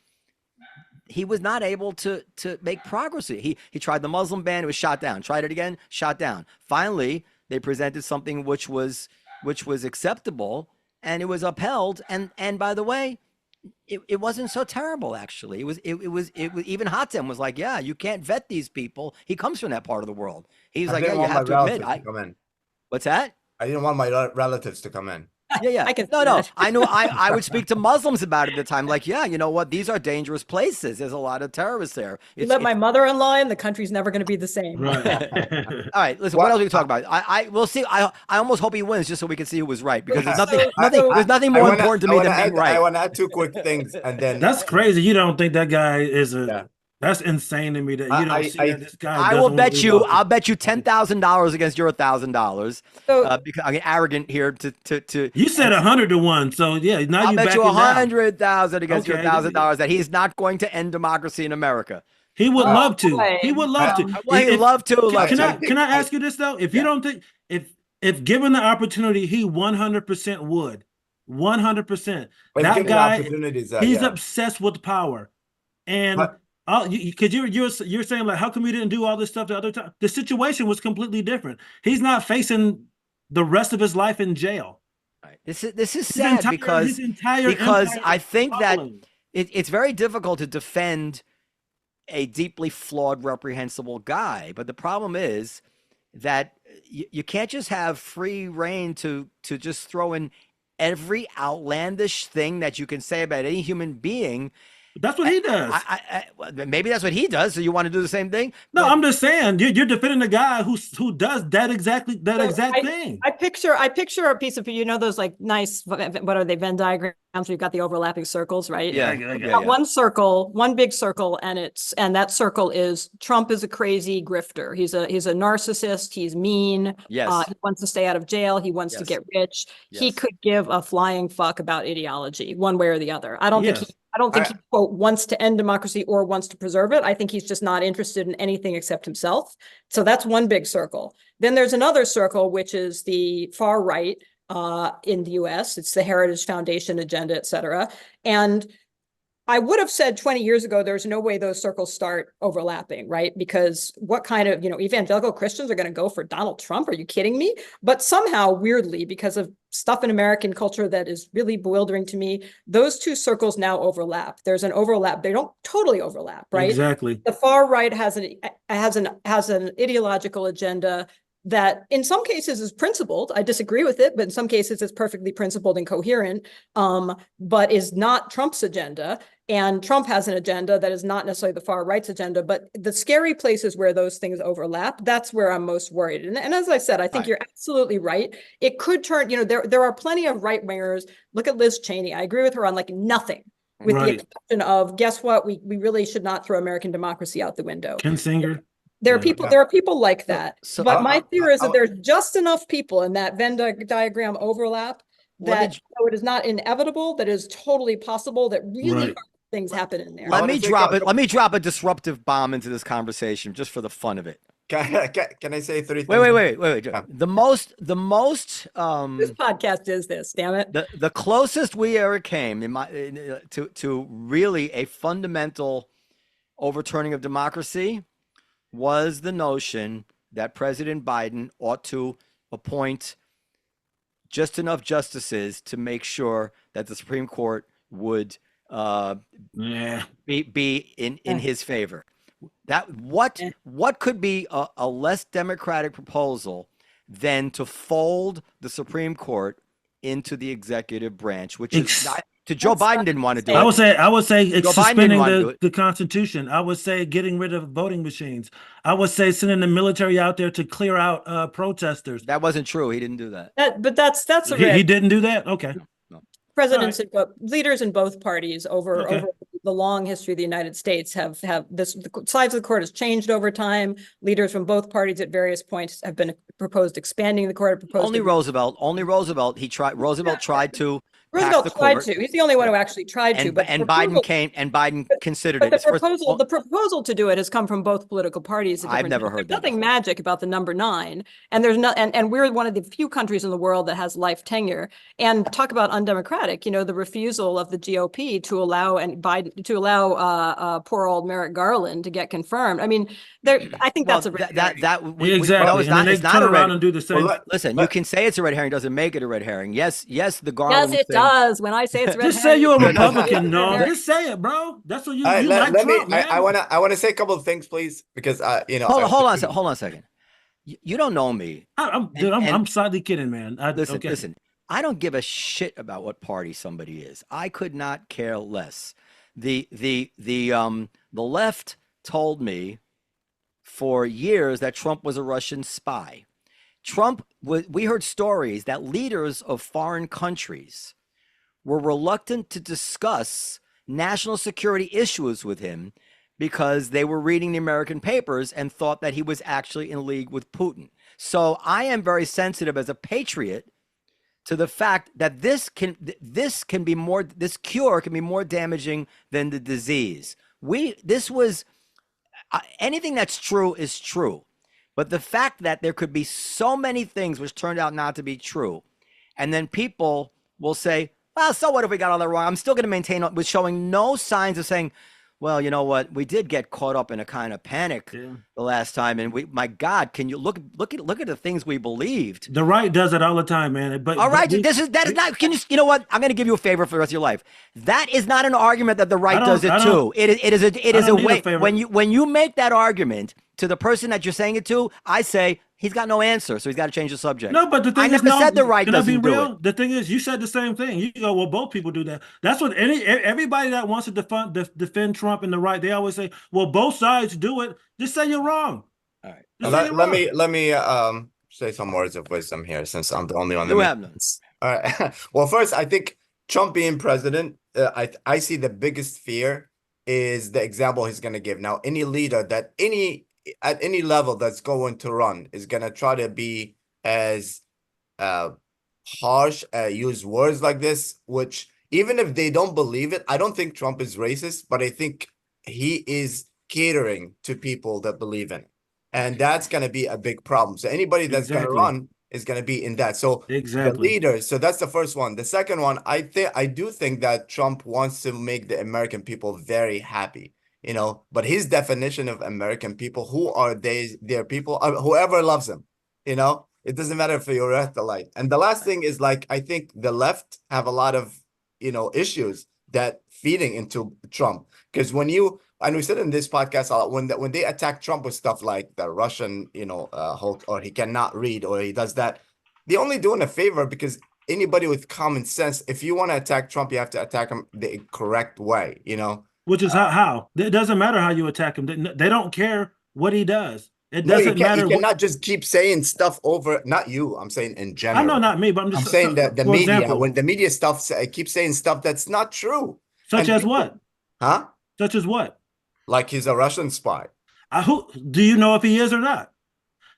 B: he was not able to make progress. He tried the Muslim ban, it was shot down. Tried it again, shot down. Finally, they presented something which was acceptable, and it was upheld. And by the way, it wasn't so terrible, actually. It was even Hatem was like, yeah, you can't vet these people. He comes from that part of the world. He's like, yeah, you have to admit. What's that?
A: I didn't want my relatives to come in.
B: Yeah. I know. I would speak to Muslims about it at the time. Like, yeah, you know what? These are dangerous places. There's a lot of terrorists there.
D: You let my mother-in-law in, the country's never going to be the same.
C: Right.
B: All right. Listen, what else we can talk about? We'll see. I almost hope he wins just so we can see who was right, because there's nothing more important to me than being right.
A: I want to add two quick things, and then
C: that's crazy. You don't think that guy is a? That's insane to me that you don't see that this guy.
B: I'll bet you $10,000 against your $1,000. Because I'm arrogant here to.
C: You said 100 to 1, so yeah. Now
B: I'll bet you 100,000 against your $1,000 that he's not going to end democracy in America.
C: He would love to. He would love to.
B: Well, he'd love to.
C: Can I ask you this though? If you don't think if given the opportunity, he 100% would. 100%. That guy, he's obsessed with power, and. Because you're saying, like, how come we didn't do all this stuff the other time? The situation was completely different. He's not facing the rest of his life in jail.
B: Right. This is sad because I think that it's very difficult to defend a deeply flawed, reprehensible guy. But the problem is that you can't just have free reign to just throw in every outlandish thing that you can say about any human being.
C: That's what he does.
B: Maybe that's what he does. So you want to do the same thing?
C: No, I'm just saying you're defending the guy who does that exact thing.
D: I picture a piece of, those like nice, what are they, Venn diagrams? We've got the overlapping circles, right?
B: Yeah.
D: One circle, one big circle, and that circle is Trump is a crazy grifter. He's a narcissist. He's mean.
B: Yes.
D: He wants to stay out of jail. He wants to get rich.
B: Yes.
D: He could give a flying fuck about ideology, one way or the other. I don't think he quote wants to end democracy or wants to preserve it. I think he's just not interested in anything except himself. So that's one big circle. Then there's another circle, which is the far right in the US. It's the Heritage Foundation agenda, et cetera. And I would have said 20 years ago, there's no way those circles start overlapping, right? Because what kind of, evangelical Christians are going to go for Donald Trump? Are you kidding me? But somehow, weirdly, because of stuff in American culture that is really bewildering to me, those two circles now overlap. There's an overlap. They don't totally overlap, right?
C: Exactly.
D: The far right has an ideological agenda that in some cases is principled. I disagree with it, but in some cases it's perfectly principled and coherent, but is not Trump's agenda. And Trump has an agenda that is not necessarily the far right's agenda, but the scary places where those things overlap, that's where I'm most worried. And as I said, I think you're absolutely right. It could turn, there are plenty of right wingers. Look at Liz Cheney. I agree with her on like nothing, with the exception of, guess what? We really should not throw American democracy out the window.
C: Ken Singer.
D: There are people like that. But my theory is that there's just enough people in that Venn diagram overlap that it is not inevitable, that is totally possible, that really things happen in there.
B: Let me drop a disruptive bomb into this conversation just for the fun of it.
A: Can I say 3 things?
B: Wait. Yeah. The most
D: this podcast is this, damn it.
B: The closest we ever came to really a fundamental overturning of democracy was the notion that President Biden ought to appoint just enough justices to make sure that the Supreme Court would be in his favor. What could be a less democratic proposal than to fold the Supreme Court into the executive branch, which is not, to Joe Biden didn't want to do it.
C: I would say suspending the Constitution. I would say getting rid of voting machines. I would say sending the military out there to clear out protesters.
B: That wasn't true. He didn't do that.
D: But that's
C: he didn't do that. Okay.
B: No.
D: Presidents and leaders in both parties over the long history of the United States have this. The sides of the court has changed over time. Leaders from both parties at various points have been proposed expanding the court.
B: Only Roosevelt. Roosevelt tried to.
D: Roosevelt tried to. He's the only one who actually tried to. But
B: Biden considered it.
D: The proposal to do it has come from both political parties.
B: I've never heard that.
D: Nothing magic about the number 9, and there's not. And we're one of the few countries in the world that has life tenure. And talk about undemocratic. You know, the refusal of the GOP to allow poor old Merrick Garland to get confirmed. I mean, I think that's a red herring.
C: Exactly. And they turn around and do the same.
B: Listen, you can say it's a red herring, doesn't make it a red herring. Yes, the Garland.
D: Yes, it does. When I say it's red
C: just say you're a Republican, no. Just say it, bro. That's what you like. Trump,
A: I want to say a couple of things, please, because
B: Hold on a second. You don't know me.
C: I'm slightly kidding, man.
B: Listen. I don't give a shit about what party somebody is. I could not care less. The left told me for years that Trump was a Russian spy. We heard stories that leaders of foreign countries were reluctant to discuss national security issues with him because they were reading the American papers and thought that he was actually in league with Putin. So I am very sensitive as a patriot to the fact that this cure can be more damaging than the disease. Anything that's true is true. But the fact that there could be so many things which turned out not to be true, and then people will say, well, so what if we got all that wrong? I'm still going to maintain with showing no signs of saying, well, you know what? We did get caught up in a kind of panic the last time. And my God, can you look at the things we believed?
C: The right does it all the time, man. But
B: all right, that is not, you know what? I'm going to give you a favor for the rest of your life. That is not an argument that the right does it too. It is a way, when you make that argument to the person that you're saying it to, I say, he's got no answer, so he's got to change the subject.
C: No, but the thing is,
B: said the right doesn't do it.
C: The thing is, you said the same thing. You go, well, both people do that. That's what everybody that wants to defend Trump and the right, they always say, well, both sides do it. Just say you're wrong.
A: All right. Let me say some words of wisdom here, since I'm the only one.
B: You have none.
A: All right. Well, first, I think Trump being president, I see the biggest fear is the example he's going to give. Now, any leader that at any level that's going to run is going to try to be as harsh, use words like this, which even if they don't believe it, I don't think Trump is racist, but I think he is catering to people that believe in it. And that's going to be a big problem. So anybody that's going to run is going to be in that. So the leaders, so that's the first one. The second one, I do think that Trump wants to make the American people very happy. You know, but his definition of American people, who are their people, whoever loves them, you know, it doesn't matter if you're at the light. And the last thing is, like, I think the left have a lot of, issues that feeding into Trump. Because and we said in this podcast a lot, when they attack Trump with stuff like the Russian, Hulk, or he cannot read, or he does that, they're only doing a favor, because anybody with common sense, if you want to attack Trump, you have to attack him the correct way,
C: Which is how it doesn't matter how you attack him. They don't care what he does. It doesn't matter.
A: You cannot just keep saying stuff over. Not you. I'm saying in general.
C: I know, not me, but I'm
A: saying that the media, example, when the media keeps saying stuff that's not true.
C: Such as what?
A: Huh?
C: Such as what?
A: Like he's a Russian spy.
C: Do you know if he is or not?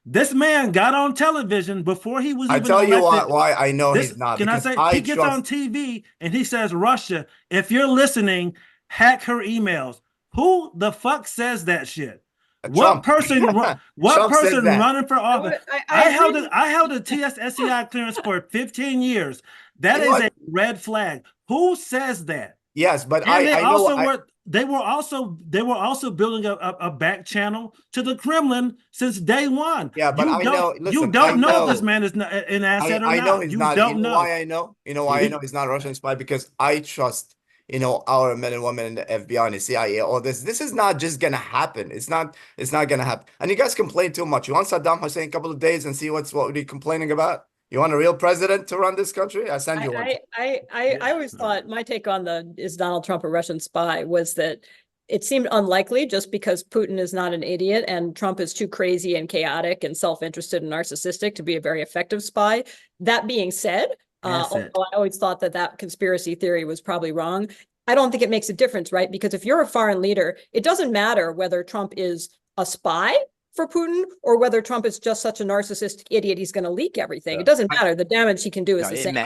C: This man got on television before he was even elected.
A: I tell you why I know he's not.
C: Can I say he gets on TV and he says, Russia, if you're listening, hack her emails. Who the fuck says that shit? What person running for office? I held a TSSCI clearance for 15 years. That is a red flag. Who says that?
A: Yes, but
C: I know they were also building a back channel to the Kremlin since day one.
A: Yeah, but I know. Listen,
C: you don't know if
A: know.
C: this man is not an asset or
A: I know
C: not.
A: he's
C: You
A: not.
C: don't
A: You know
C: know.
A: why I know? You know why I know he's not a Russian spy? Because I trust, our men and women in the FBI and the CIA. All this is not just gonna happen. It's not gonna happen. And you guys complain too much. You want Saddam Hussein a couple of days and see what you're complaining about? You want a real president to run this country? I send you one.
D: I always thought my take on is Donald Trump a Russian spy was that it seemed unlikely just because Putin is not an idiot and Trump is too crazy and chaotic and self-interested and narcissistic to be a very effective spy. That being said, although I always thought that conspiracy theory was probably wrong, I don't think it makes a difference, right? Because if you're a foreign leader, it doesn't matter whether Trump is a spy for Putin or whether Trump is just such a narcissistic idiot he's going to leak everything. It doesn't matter. The damage he can do is the same.
B: No.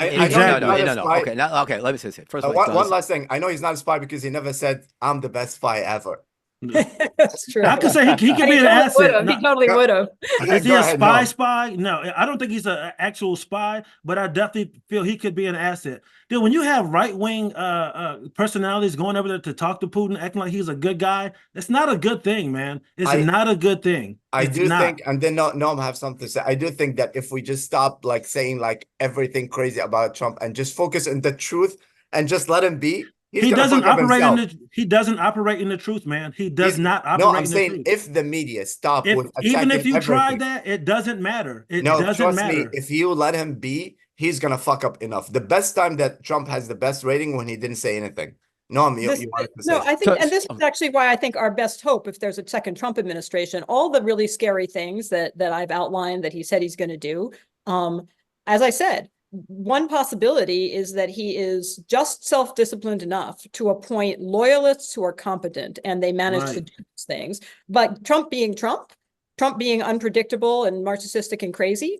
B: Okay, let me say it. First of all,
A: one last thing. I know he's not a spy because he never said, "I'm the best spy ever."
D: That's true.
C: I could say he could be an asset.
D: He totally would have.
C: Is he a spy? No, I don't think he's an actual spy, but I definitely feel he could be an asset. Dude, when you have right-wing personalities going over there to talk to Putin, acting like he's a good guy, it's not a good thing, man. It's not a good thing.
A: I do think, and then Noam have something to say. I do think that if we just stop saying everything crazy about Trump and just focus on the truth and just let him be.
C: He doesn't operate in the truth, man. He does not operate in the truth.
A: No, I'm saying if the media stop with
C: even if you
A: everything,
C: try that, it doesn't matter.
A: Trust me, if you let him be, he's gonna fuck up enough. The best time that Trump has the best rating when he didn't say anything. You wanted to say.
D: No, I think, and this is actually why I think our best hope, if there's a second Trump administration, all the really scary things that I've outlined that he said he's going to do. As I said, one possibility is that he is just self-disciplined enough to appoint loyalists who are competent and they manage to do these things. But Trump being unpredictable and narcissistic and crazy,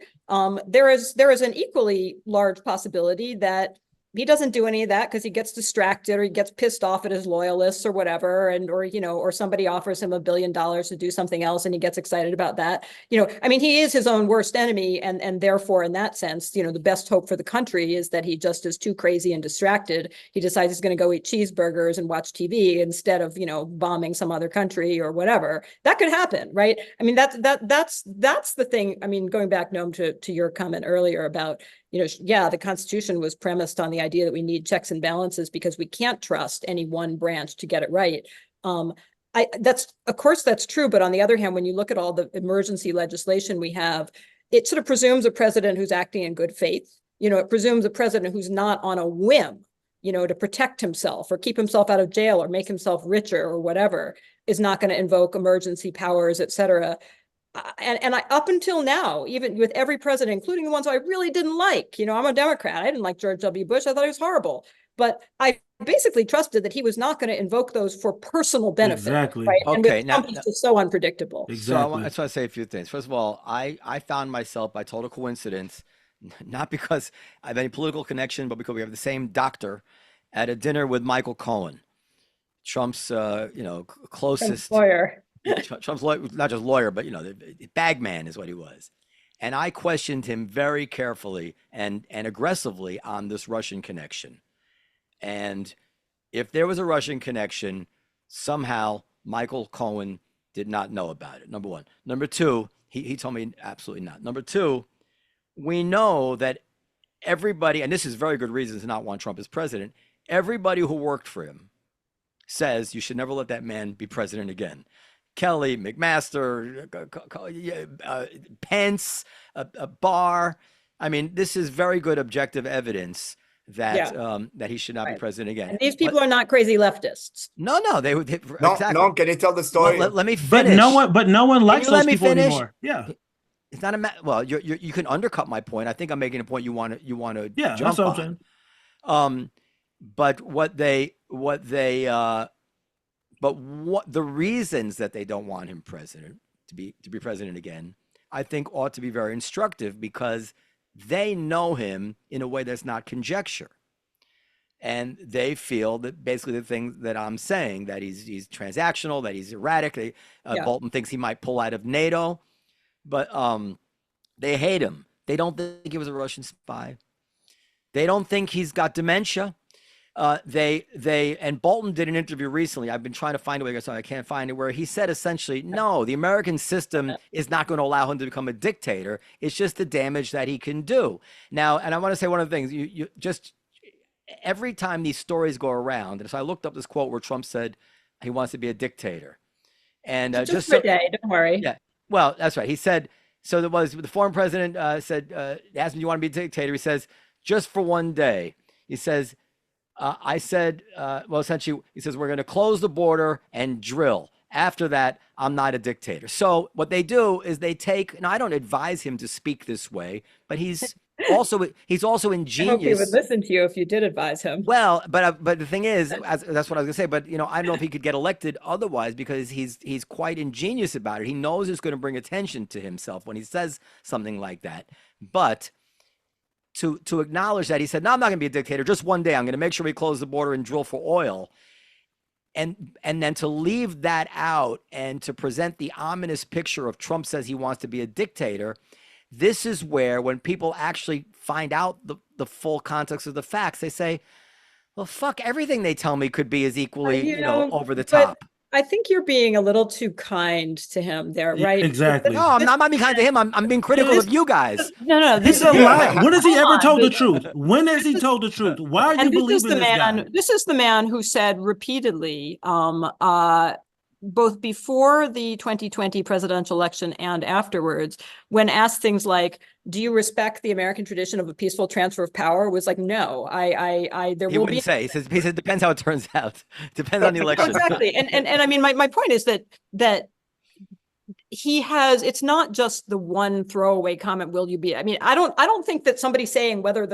D: there is an equally large possibility that he doesn't do any of that because he gets distracted or he gets pissed off at his loyalists or whatever, or somebody offers him $1 billion to do something else and he gets excited about that. I mean, he is his own worst enemy, and therefore, in that sense, the best hope for the country is that he just is too crazy and distracted. He decides he's going to go eat cheeseburgers and watch TV instead of bombing some other country or whatever. That could happen, right? I mean, that's the thing. I mean, going back, Noam, to your comment earlier about the Constitution was premised on the idea that we need checks and balances because we can't trust any one branch to get it right. Of course that's true, but on the other hand, when you look at all the emergency legislation we have, it sort of presumes a president who's acting in good faith. It presumes a president who's not on a whim, to protect himself or keep himself out of jail or make himself richer or whatever, is not going to invoke emergency powers, et cetera. And up until now, even with every president, including the ones I really didn't like, I'm a Democrat. I didn't like George W. Bush. I thought he was horrible. But I basically trusted that he was not going to invoke those for personal benefit.
C: Exactly.
D: Right?
B: Okay.
D: And now he's just so unpredictable.
C: Exactly.
B: So that's why I say a few things. First of all, I found myself by total coincidence, not because I have any political connection, but because we have the same doctor, at a dinner with Michael Cohen, Trump's, closest
D: lawyer.
B: Trump's lawyer, not just lawyer, but the bag man is what he was. And I questioned him very carefully and aggressively on this Russian connection. And if there was a Russian connection, somehow Michael Cohen did not know about it. Number one. Number two, he told me absolutely not. Number two, we know that everybody, and this is very good reason to not want Trump as president, everybody who worked for him says you should never let that man be president again. Kelly, McMaster, Pence, Barr. I mean, this is very good objective evidence that that he should not be president again.
D: And these people are not crazy leftists.
B: No, they would.
A: No,
B: exactly.
A: no. Can you tell the story?
B: Let me finish.
C: But no one likes those people anymore. Yeah.
B: It's not a well. You can undercut my point. I think I'm making a point you want to jump
C: that's what
B: on.
C: I'm saying.
B: But what the reasons that they don't want him president to be president again, I think ought to be very instructive because they know him in a way that's not conjecture. And they feel that basically the things that I'm saying, that he's transactional, that he's erratic. Bolton thinks he might pull out of NATO, but they hate him. They don't think he was a Russian spy. They don't think he's got dementia. And Bolton did an interview recently. I've been trying to find a way, so I can't find it, where he said essentially, no, the American system is not going to allow him to become a dictator. It's just the damage that he can do. Now, and I want to say one of the things, you just every time these stories go around, and so I looked up this quote where Trump said he wants to be a dictator. And
D: just for a day, don't worry.
B: Yeah, well, that's right. He said, so there was the former president said, asked him, do you want to be a dictator? He says, just for one day. He says, I said, well, essentially, he says, we're going to close the border and drill. After that, I'm not a dictator. So what they do is they take, and I don't advise him to speak this way, but he's also ingenious.
D: I hope he would listen to you if you did advise him.
B: Well, but the thing is, that's what I was gonna say. But I don't know if he could get elected otherwise, because he's quite ingenious about it. He knows it's going to bring attention to himself when he says something like that. But to acknowledge that, he said, no, I'm not going to be a dictator. Just one day, I'm going to make sure we close the border and drill for oil. And then to leave that out and to present the ominous picture of Trump says he wants to be a dictator, this is where, when people actually find out the full context of the facts, they say, well, fuck, everything they tell me could be as equally, over the top.
D: I think you're being a little too kind to him there, right?
C: Exactly.
B: No, I'm not being kind to him. I'm being critical of you guys.
D: No,
C: this is a lie. When has he ever told the truth? When has he told the truth? Why are you believing this guy?
D: This is the man who said repeatedly, both before the 2020 presidential election and afterwards, when asked things like, do you respect the American tradition of a peaceful transfer of power, was like, no,
B: He wouldn't say. He says, depends how it turns out. Depends on the election.
D: Exactly. And I mean, my point is that he has, it's not just the one throwaway comment, will you be, I mean, I don't think that somebody saying whether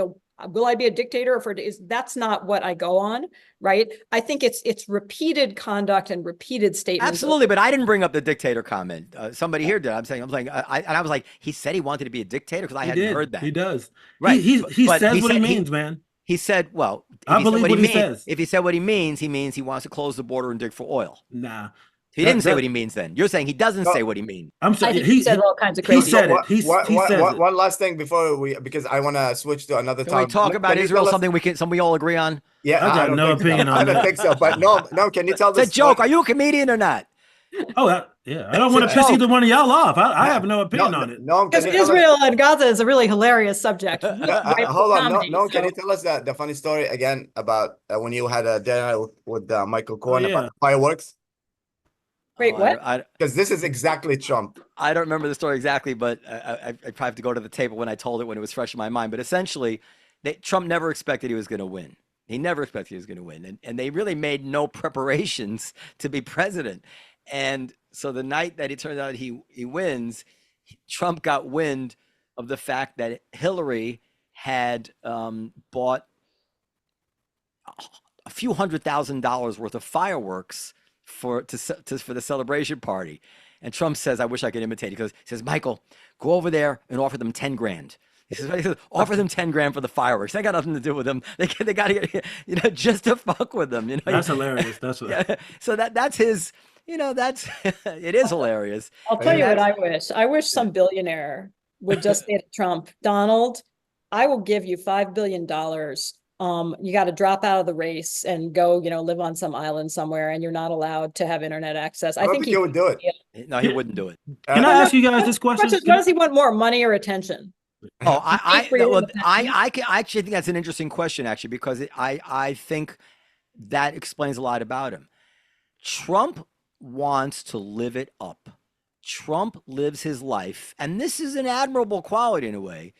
D: will I be a dictator that's not what I go on, right? I think it's repeated conduct and repeated statements.
B: Absolutely, but I didn't bring up the dictator comment. Somebody here did. I was like, he said he wanted to be a dictator, because I hadn't heard that.
C: He does.
B: Right.
C: He says what he means, man.
B: He said, well,
C: I believe what he says.
B: If he said what he means he wants to close the border and dig for oil.
C: Nah.
B: He didn't say what he means then. You're saying he doesn't say what he means.
C: I'm saying
D: he said all kinds of crazy.
C: He said it. He said it.
A: One last thing before because I want to switch to another topic.
B: Can we talk about Israel, something we all agree on?
A: Yeah,
C: I got no opinion on that.
A: I don't think so, but no, can you tell this?
B: It's a joke. Are you a comedian or not?
C: Oh, yeah. I don't want to piss either one of y'all off. I have no opinion on it.
A: No,
D: because Israel and Gaza is a really hilarious subject.
A: Hold on. No, can you tell us the funny story again about when you had a dinner with Michael Cohen about fireworks?
D: Wait, what?
A: Because this is exactly Trump.
B: I don't remember the story exactly, but I probably have to go to the table when I told it, when it was fresh in my mind. But essentially, Trump never expected he was going to win. He never expected he was going to win. And they really made no preparations to be president. And so the night that it turned out he wins, Trump got wind of the fact that Hillary had bought a few $100,000 worth of fireworks for the celebration party. And Trump says, I wish I could imitate it, because he says, Michael, go over there and offer them 10 grand. He says, offer them 10 grand for the fireworks. That got nothing to do with them. They got to get, just to fuck with them.
C: That's hilarious. That's what.
B: Yeah. So that's his, that's, it is hilarious.
D: I'll tell you what I wish. I wish some billionaire would just say to Trump, Donald, I will give you $5 billion. You got to drop out of the race and go, live on some island somewhere, and you're not allowed to have internet access. I think he
A: would do it.
B: No, he wouldn't do it.
C: Can I ask you guys this question?
D: What does he want more, money or attention?
B: Oh, I actually think that's an interesting question, actually, because I think that explains a lot about him. Trump wants to live it up. Trump lives his life, and this is an admirable quality in a way.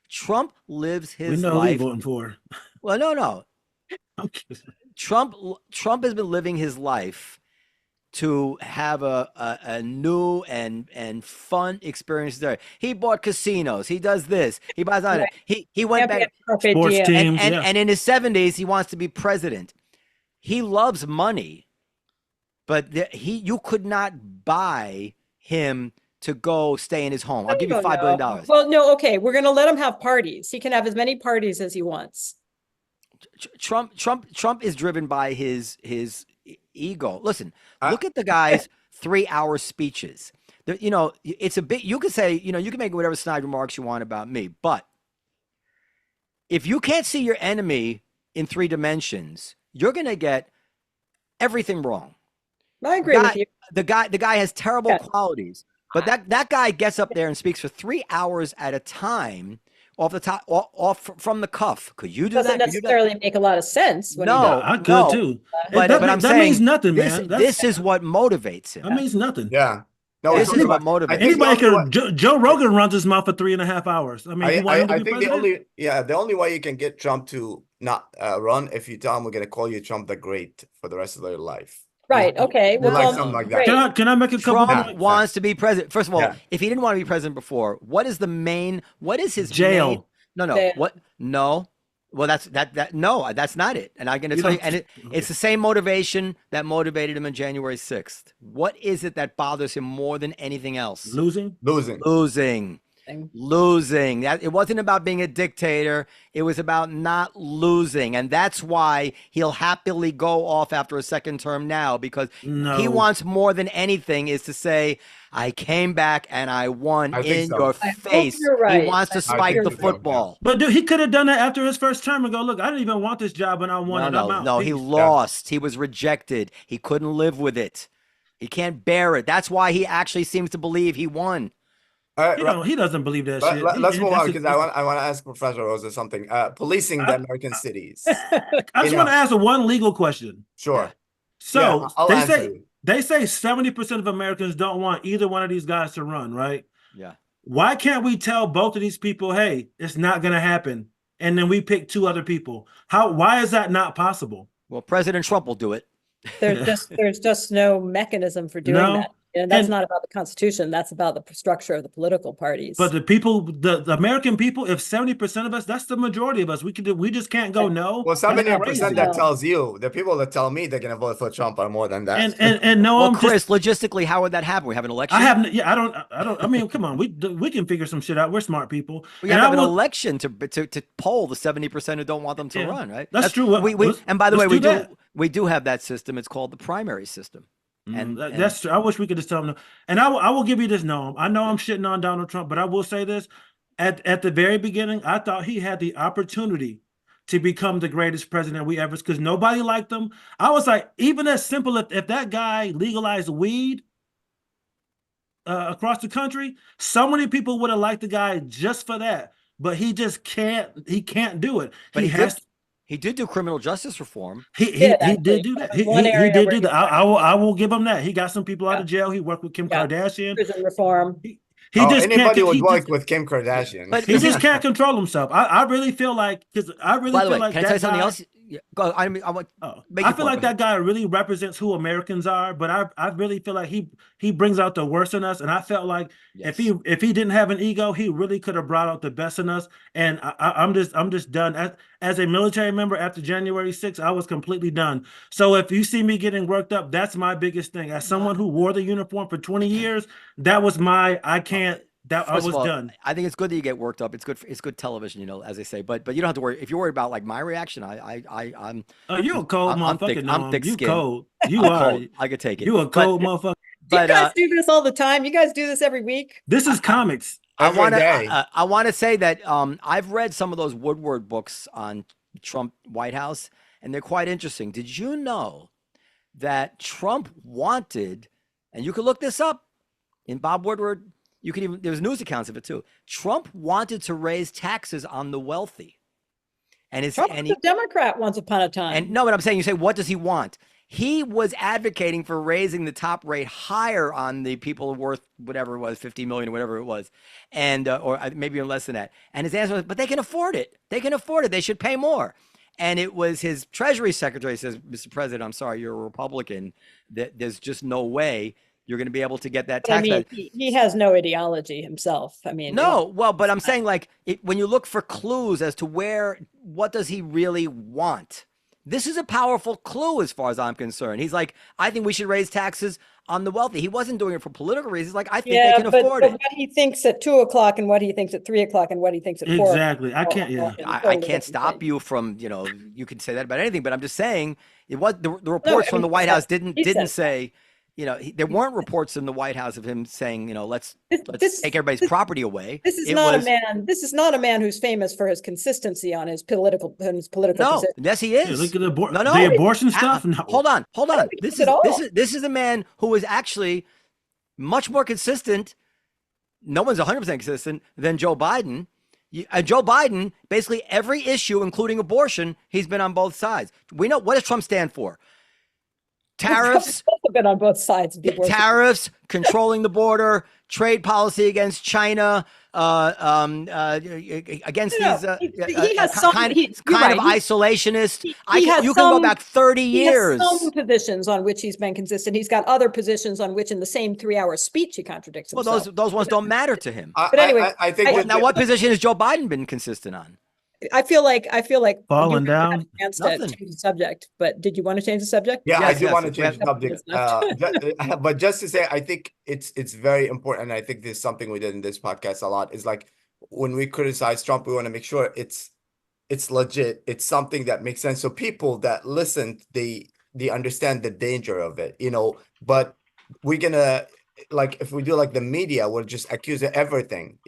B: Trump lives his life.
C: We know who he's voting for.
B: Well, no. Trump has been living his life to have a new and fun experience there. He bought casinos. He does this. He buys on it. He went back
C: sports teams,
B: and in his 70s he wants to be president. He loves money, but you could not buy him to go stay in his home. I'll give you $5 billion.
D: Well, no, okay. We're going to let him have parties. He can have as many parties as he wants.
B: Trump is driven by his ego. Listen, look at the guy's 3-hour speeches. It's a bit, you could say, you can make whatever snide remarks you want about me, but if you can't see your enemy in 3 dimensions, you're going to get everything wrong.
D: I agree with you.
B: The guy has terrible qualities, but that guy gets up there and speaks for 3 hours at a time off the top, off from the cuff. Could you do that?
D: Doesn't necessarily make a lot of sense. When
C: I could too.
B: But I'm saying
C: means nothing, man.
B: This is what motivates him.
C: That means nothing.
A: Yeah. No,
B: this is what motivates.
C: Anybody could. Joe Rogan runs his mouth for 3.5 hours. I mean,
A: I think the only way you can get Trump to not run if you tell him we're going to call you Trump the Great for the rest of their life.
D: Right. Okay.
A: Well, like something like that.
C: Can I make a couple?
B: Trump wants to be president. First of all, if he didn't want to be president before, what is his
C: jail?
B: Main, no. What? No. Well, that's not it. And I'm going to tell you, and it's the same motivation that motivated him on January 6th. What is it that bothers him more than anything else?
C: Losing.
B: That it wasn't about being a dictator. It was about not losing. And that's why he'll happily go off after a second term now, because he wants more than anything is to say, I came back and I won your face. Right. He wants to spike the football.
C: But dude, he could have done that after his first term and go, look, I didn't even want this job and I won it.
B: No, he lost. He was rejected. He couldn't live with it. He can't bear it. That's why he actually seems to believe he won.
C: He doesn't believe that shit.
A: Let's move on, because I want to ask Professor Rosa something. Policing the American cities.
C: I just want to ask one legal question.
A: Sure.
C: So they say 70% of Americans don't want either one of these guys to run, right?
B: Yeah.
C: Why can't we tell both of these people, hey, it's not going to happen, and then we pick 2 other people? Why is that not possible?
B: Well, President Trump will do it.
D: There's just no mechanism for doing that. And that's not about the Constitution. That's about the structure of the political parties.
C: But the people, the American people, if 70% of us, that's the majority of us. We just can't go no.
A: Well, 70% that tells you, the people that tell me they're going to vote for Trump are more than that.
C: And no,
B: well, Chris, logistically, how would that happen? We have an election.
C: I mean, come on, we can figure some shit out. We're smart people.
B: We have an election to poll the 70% who don't want them to run, right?
C: That's true.
B: And by the way, we do have that system. It's called the primary system. And
C: that's true. I wish we could just tell them. And I will give you this, Noam. I know I'm shitting on Donald Trump, but I will say this: at the very beginning, I thought he had the opportunity to become the greatest president we ever, because nobody liked him. I was like, even as simple if that guy legalized weed across the country, so many people would have liked the guy just for that. But he just can't. He can't do it.
B: But he did do criminal justice reform.
C: He did do that. He did do that. I will give him that. He got some people out of jail. He worked with Kim Kardashian.
D: Prison reform.
A: Anybody would work with Kim Kardashian.
C: But he just can't control himself. I really feel like,
B: By the way, can I tell you something else? Go. I
C: feel like that guy really represents who Americans are, but I really feel like he brings out the worst in us. And I felt like if he didn't have an ego, he really could have brought out the best in us. And I'm just done. As a military member after January 6th, I was completely done. So if you see me getting worked up, that's my biggest thing. As someone who wore the uniform for 20 years, that was I was done.
B: I think it's good that you get worked up. It's good television, as they say. But you don't have to worry. If you're worried about like my reaction, I'm.
C: You're a cold motherfucker.
B: I'm thick skinned.
C: You cold. You are.
B: Cold. I could take it.
C: You a cold motherfucker.
D: You guys do this all the time. You guys do this every week.
C: This is comics.
B: I want to say that I've read some of those Woodward books on Trump White House, and they're quite interesting. Did you know that Trump wanted, and you can look this up in Bob Woodward. There's news accounts of it too. Trump wanted to raise taxes on the wealthy.
D: Trump was a Democrat once upon a time.
B: And no, but I'm saying, you say, what does he want? He was advocating for raising the top rate higher on the people worth whatever it was, 50 million or whatever it was, and or maybe even less than that. And his answer was, but they can afford it. They can afford it. They should pay more. And it was his Treasury Secretary says, Mr. President, I'm sorry, you're a Republican. There's just no way you're going to be able to get that tax.
D: He has no ideology himself.
B: But I'm saying, like, when you look for clues as to what does he really want? This is a powerful clue as far as I'm concerned. He's like, I think we should raise taxes on the wealthy. He wasn't doing it for political reasons. Like, I think they can afford it.
D: What he thinks at 2:00 and what he thinks at 3:00 and what he thinks at 4:00.
C: Exactly. I can't.
B: I can't stop you from, you can say that about anything, but I'm just saying it was the reports from the White House didn't say there weren't reports in the White House of him saying, let's take everybody's property away.
D: This is not a man who's famous for his consistency on his political
B: No,
D: position.
B: yes, he is.
C: Yeah, look at the abortion stuff. No.
B: Hold on. This is a man who is actually much more consistent. No one's 100% consistent than Joe Biden. Joe Biden, basically every issue, including abortion, he's been on both sides. We know, what does Trump stand for? Tariffs.
D: Trump's been on both sides.
B: Tariffs, controlling the border, trade policy against China, against these kind of isolationist. You can go back 30 years.
D: He has some positions on which he's been consistent. He's got other positions on which, in the same 3-hour speech, he contradicts himself.
B: Well, those ones don't matter to him.
A: But anyway, I think
B: now, what position has Joe Biden been consistent on?
D: I feel like
C: falling down.
D: To change the subject, but did you want to change the subject?
A: Yeah, I do want to change the subject. But just to say, I think it's very important. And I think this is something we did in this podcast a lot. Is like when we criticize Trump, we want to make sure it's legit. It's something that makes sense. So people that listen, they understand the danger of it, But we're gonna, like, if we do like the media, we'll just accuse of everything.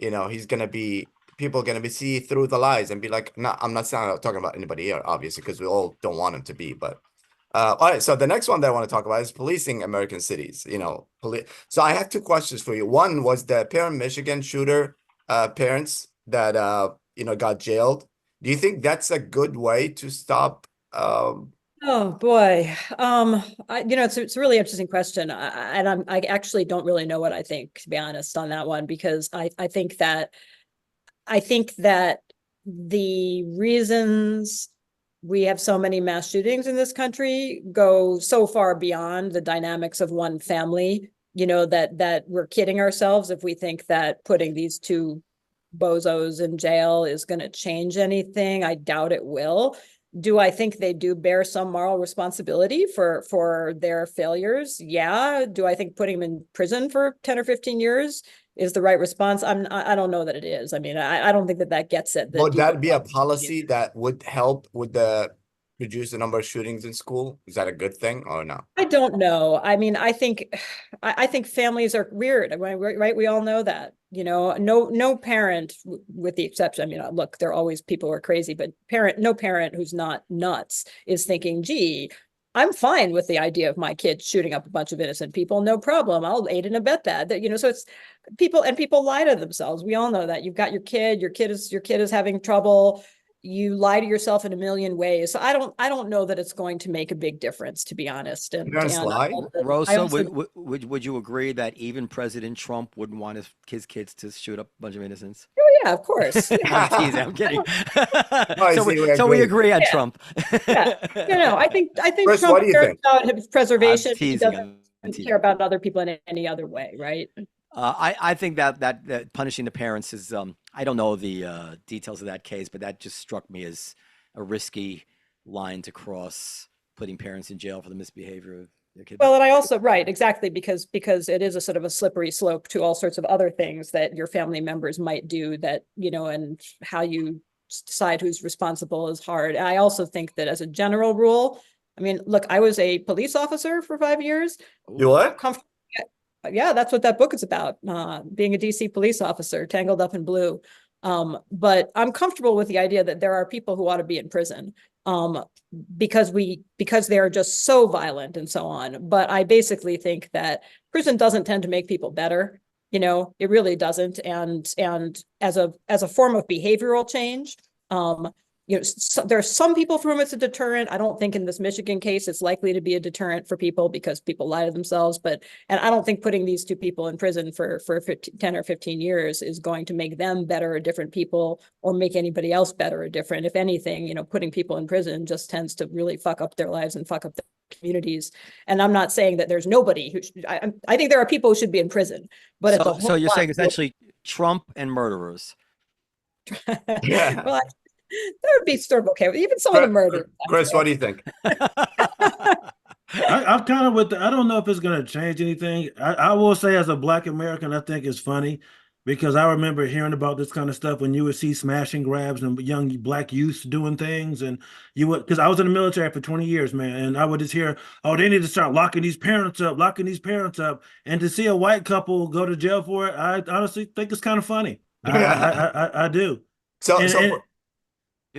A: People are going to be see through the lies and be like, no, I'm not talking about anybody here, obviously, because we all don't want him to be. But all right. So the next one that I want to talk about is policing American cities. So I have two questions for you. One was the parent Michigan shooter parents that got jailed. Do you think that's a good way to stop?
D: Oh boy, it's a really interesting question, I actually don't really know what I think, to be honest, on that one, because I think that the reasons we have so many mass shootings in this country go so far beyond the dynamics of one family, that we're kidding ourselves if we think that putting these two bozos in jail is going to change anything. I doubt it will. Do I think they do bear some moral responsibility for their failures? Yeah. Do I think putting them in prison for 10 or 15 years is the right response? I don't know that it is. I mean, I don't think that gets it.
A: Would that be a policy that would help with reduce the number of shootings in school? Is that a good thing or no?
D: I don't know. I mean, I think families are weird, right? We all know that. No parent, with the exception, I mean, look, there are always people who are crazy, but no parent who's not nuts is thinking, gee, I'm fine with the idea of my kid shooting up a bunch of innocent people. No problem. I'll aid and abet that. So it's people lie to themselves. We all know that. You've got your kid is having trouble. You lie to yourself in a million ways. So I don't know that it's going to make a big difference, to be honest.
B: Rosa, would you agree that even President Trump wouldn't want his kids to shoot up a bunch of innocents?
D: Oh yeah, of course.
B: I'm teasing. I'm kidding. So we agree on Trump.
D: Yeah. I think
A: Chris,
D: Trump cares about his preservation. He doesn't care about other people in any other way, right?
B: I think that punishing the parents is I don't know the details of that case, but that just struck me as a risky line to cross, putting parents in jail for the misbehavior of their kids.
D: Well, and I also, right, exactly, because it is a sort of a slippery slope to all sorts of other things that your family members might do that, and how you decide who's responsible is hard. And I also think that as a general rule, I mean, look, I was a police officer for 5 years.
A: You what?
D: Yeah, that's what that book is about, being a DC police officer, Tangled Up in Blue. But I'm comfortable with the idea that there are people who ought to be in prison because they are just so violent and so on. But I basically think that prison doesn't tend to make people better. It really doesn't. And as a form of behavioral change, there are some people for whom it's a deterrent. I don't think in this Michigan case it's likely to be a deterrent for people because people lie to themselves. And I don't think putting these two people in prison for 10 or 15 years is going to make them better or different people or make anybody else better or different. If anything, putting people in prison just tends to really fuck up their lives and fuck up their communities. And I'm not saying that there's nobody who I think there are people who should be in prison. But
B: so you're saying essentially Trump and murderers.
A: Yeah.
D: Well, that would be sort of okay with even some of the murder.
A: Chris, what do you think?
C: I'm kind of I don't know if it's going to change anything. I will say, as a Black American, I think it's funny because I remember hearing about this kind of stuff when you would see smash and grabs and young black youths doing things, and you would, because I was in the military for 20 years, man, and I would just hear, oh, they need to start locking these parents up, and to see a white couple go to jail for it, I honestly think it's kind of funny. I do.
A: So,
C: And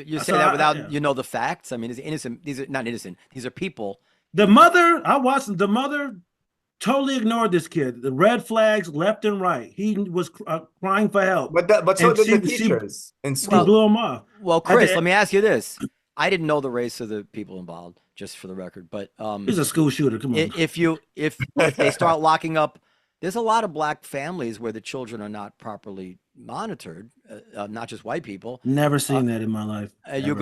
B: You say
C: so
B: that
C: I-
B: without
C: yeah.
B: you know the facts. I mean, it's innocent. These are not innocent. These are people.
C: The mother, I watched the mother totally ignored this kid. The red flags left and right. He was crying for help,
A: but so
C: and
A: did the
C: she
A: teachers in
C: she
A: school.
C: blew him off.
B: Well,
C: At
B: Chris,
C: the-
B: let me ask you this. I didn't know the race of the people involved, just for the record. But
C: He's a school shooter. Come on.
B: if they start locking up, there's a lot of black families where the children are not properly monitored, not just white people.
C: Never seen that in my life.
B: Are you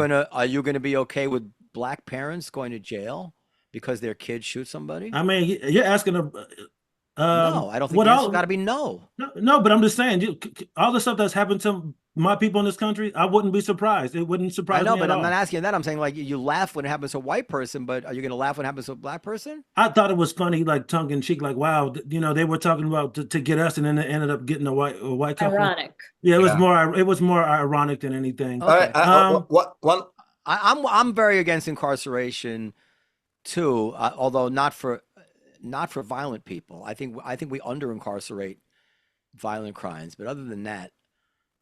B: gonna be okay with black parents going to jail because their kids shoot somebody?
C: I mean, you're asking a.
B: No, I don't think
C: what
B: the answer's
C: all?
B: got to be no.
C: No, but I'm just saying, all the stuff that's happened to my people in this country, I wouldn't be surprised. It wouldn't surprise
B: I know,
C: me
B: but
C: at
B: I'm
C: all.
B: not asking that. I'm saying like you laugh when it happens to a white person, but are you going to laugh when it happens to a black person?
C: I thought it was funny, like tongue in cheek, like wow, they were talking about to get us, and then they ended up getting a white couple.
D: Ironic.
C: Yeah,
A: Yeah.
C: it was more ironic than anything.
B: Okay. I'm very against incarceration too, although not for violent people. I think we under incarcerate violent crimes, but other than that,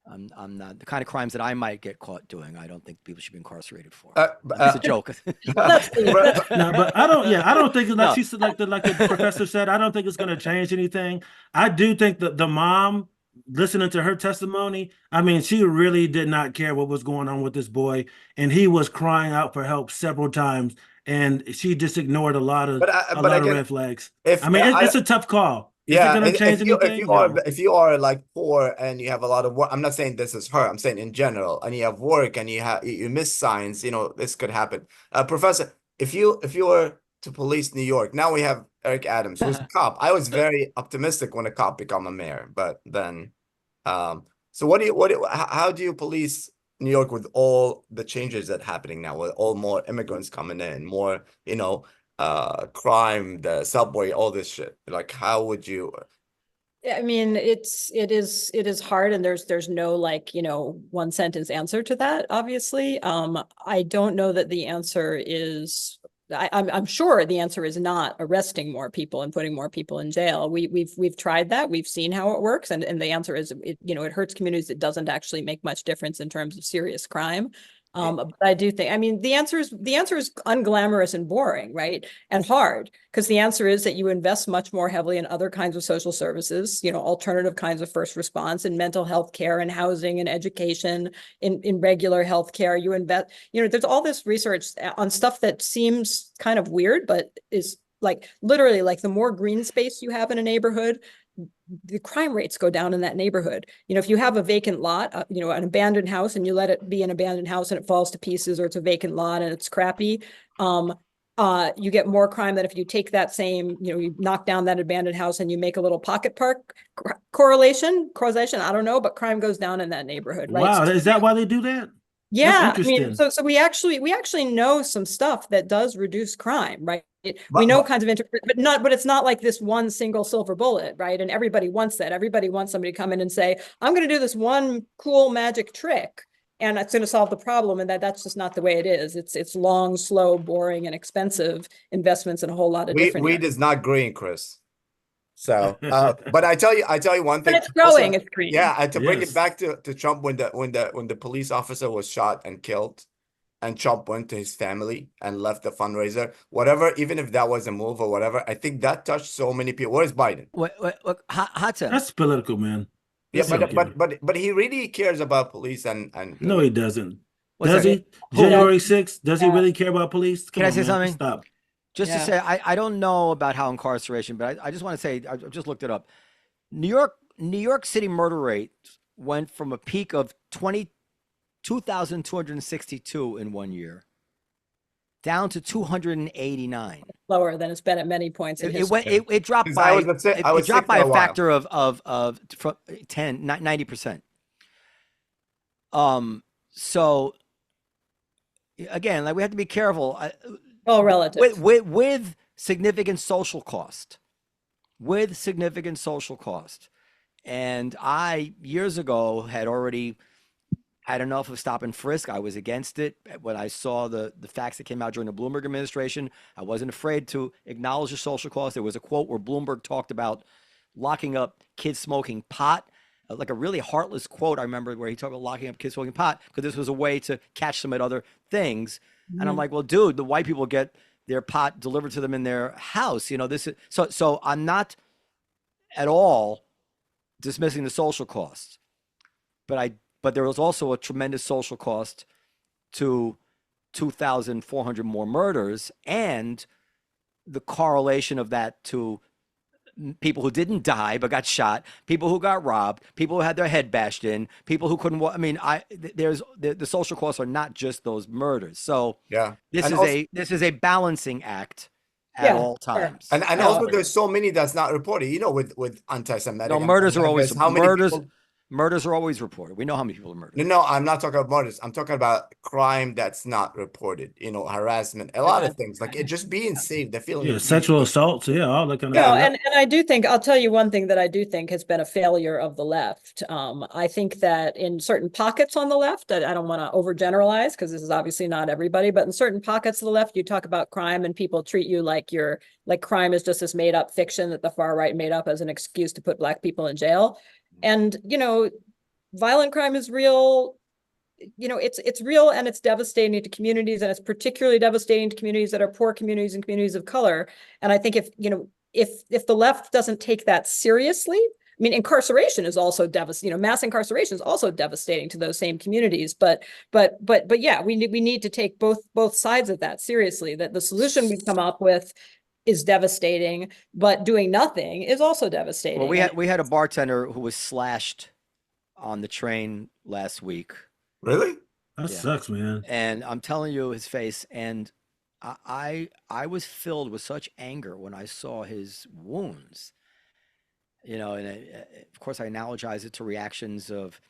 B: I'm not the kind of crimes that I might get caught doing. I don't think people should be incarcerated for. It's a joke.
C: No, but I don't. Yeah, I don't think like
B: No.
C: she said, like the professor said. I don't think it's going to change anything. I do think that the mom, listening to her testimony, I mean, she really did not care what was going on with this boy, and he was crying out for help several times, and she just ignored a lot of red flags. It's a tough call. Is it going to change anything?
A: If you are like poor and you have a lot of work, I'm not saying this is her, I'm saying in general, and you have work and you miss science, this could happen. Professor, if you were to police New York, now we have Eric Adams, who's a cop. I was very optimistic when a cop become a mayor, but then, so how do you police New York with all the changes that are happening now, with all more immigrants coming in, more, crime, the subway, all this shit? Like, how would you?
D: I mean, it is hard, and there's no one sentence answer to that, obviously. I don't know that the answer is, I'm sure the answer is not arresting more people and putting more people in jail. We've tried that. We've seen how it works. And the answer is, it hurts communities. It doesn't actually make much difference in terms of serious crime. But I do think, I mean, the answer is unglamorous and boring, right? And hard, because the answer is that you invest much more heavily in other kinds of social services, alternative kinds of first response, in mental health care and housing and education, in regular health care. You invest, there's all this research on stuff that seems kind of weird, but is like literally like the more green space you have in a neighborhood, the crime rates go down in that neighborhood. If you have a vacant lot, an abandoned house, and you let it be an abandoned house and it falls to pieces, or it's a vacant lot and it's crappy, you get more crime than if you take that same, you knock down that abandoned house and you make a little pocket park causation. I don't know, but crime goes down in that neighborhood. Right?
C: Wow, is that why they do that?
D: Yeah, I mean, so we actually know some stuff that does reduce crime, right? We know kinds of but it's not like this one single silver bullet, right? And everybody wants that. Everybody wants somebody to come in and say, I'm going to do this one cool magic trick, and it's going to solve the problem. And that's just not the way it is. It's long, slow, boring, and expensive investments in a whole lot of different
A: Weed is not green, Chris. So, but I tell you one thing.
D: But it's growing. It's green.
A: Yeah, to bring it back to Trump, when the police officer was shot and killed, and Trump went to his family and left the fundraiser, whatever, even if that was a move or whatever, I think that touched so many people. Where's Biden?
B: Look, Hatem.
C: That's political, man.
A: Yeah, but he really cares about police and
C: no, he doesn't.
B: What's
C: does
B: that?
C: he? January 6th, does he really care about police?
B: Can I say something?
C: Stop.
B: Just to say, I don't know about how incarceration, but I just want to say, I just looked it up. New York City murder rate went from a peak of 2,262 in 1 year down to 289.
D: Lower than it's been at many points in history.
B: It dropped by a factor of 90%. So again, like, we have to be careful.
D: All relative.
B: With significant social cost. And I, years ago, had already had enough of stop and frisk. I was against it. When I saw the facts that came out during the Bloomberg administration, I wasn't afraid to acknowledge the social cost. There was a quote where Bloomberg talked about locking up kids smoking pot, like a really heartless quote. I remember where he talked about locking up kids smoking pot because this was a way to catch them at other things. And I'm like, well, dude, the white people get their pot delivered to them in their house. You know, this is so I'm not at all dismissing the social costs, but there was also a tremendous social cost to 2,400 more murders, and the correlation of that to people who didn't die but got shot, people who got robbed, people who had their head bashed in, people who couldn't walk. I mean, there's the social costs are not just those murders. So
A: Yeah.
B: this
A: And
B: is
A: also,
B: this is a balancing act at all
D: sure.
B: times.
A: and also there's so many that's not reported, you know, with anti-Semitic.
B: No, murders are always
A: how many people.
B: murders are always reported. We know how many people are murdered.
A: No, I'm not talking about murders. I'm talking about crime that's not reported, you know, harassment, a lot of things. Like it just being safe, the feeling
C: Yeah,
A: of
C: sexual
A: being
C: assaults, yeah, all that kind of
D: No,
C: stuff.
D: and I do think I'll tell you one thing that I do think has been a failure of the left. I think that in certain pockets on the left, I don't want to overgeneralize because this is obviously not everybody, but in certain pockets of the left, you talk about crime and people treat you like crime is just this made up fiction that the far right made up as an excuse to put Black people in jail. And, you know, violent crime is real. You know, it's real and it's devastating to communities, and it's particularly devastating to communities that are poor communities and communities of color. And I think if the left doesn't take that seriously, I mean, incarceration is also devastating. You know, mass incarceration is also devastating to those same communities. But yeah, we need to take both sides of that seriously. That the solution we've come up with is devastating, but doing nothing is also devastating.
B: Well, we had a bartender who was slashed on the train last week.
A: Really?
C: That sucks, man.
B: And I'm telling you, his face, and I was filled with such anger when I saw his wounds. You know, and of course I analogize it to reactions of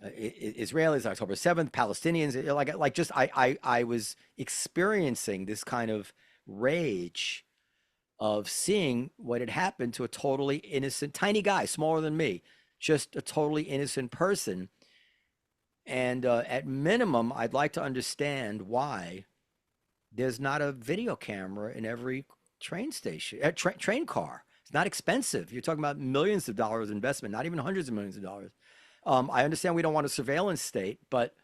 B: Israelis on October 7th, Palestinians. Like just I was experiencing this kind of rage of seeing what had happened to a totally innocent, tiny guy, smaller than me, just a totally innocent person. And at minimum, I'd like to understand why there's not a video camera in every train station, train car. It's not expensive. You're talking about millions of dollars investment, not even hundreds of millions of dollars. I understand we don't want a surveillance state, but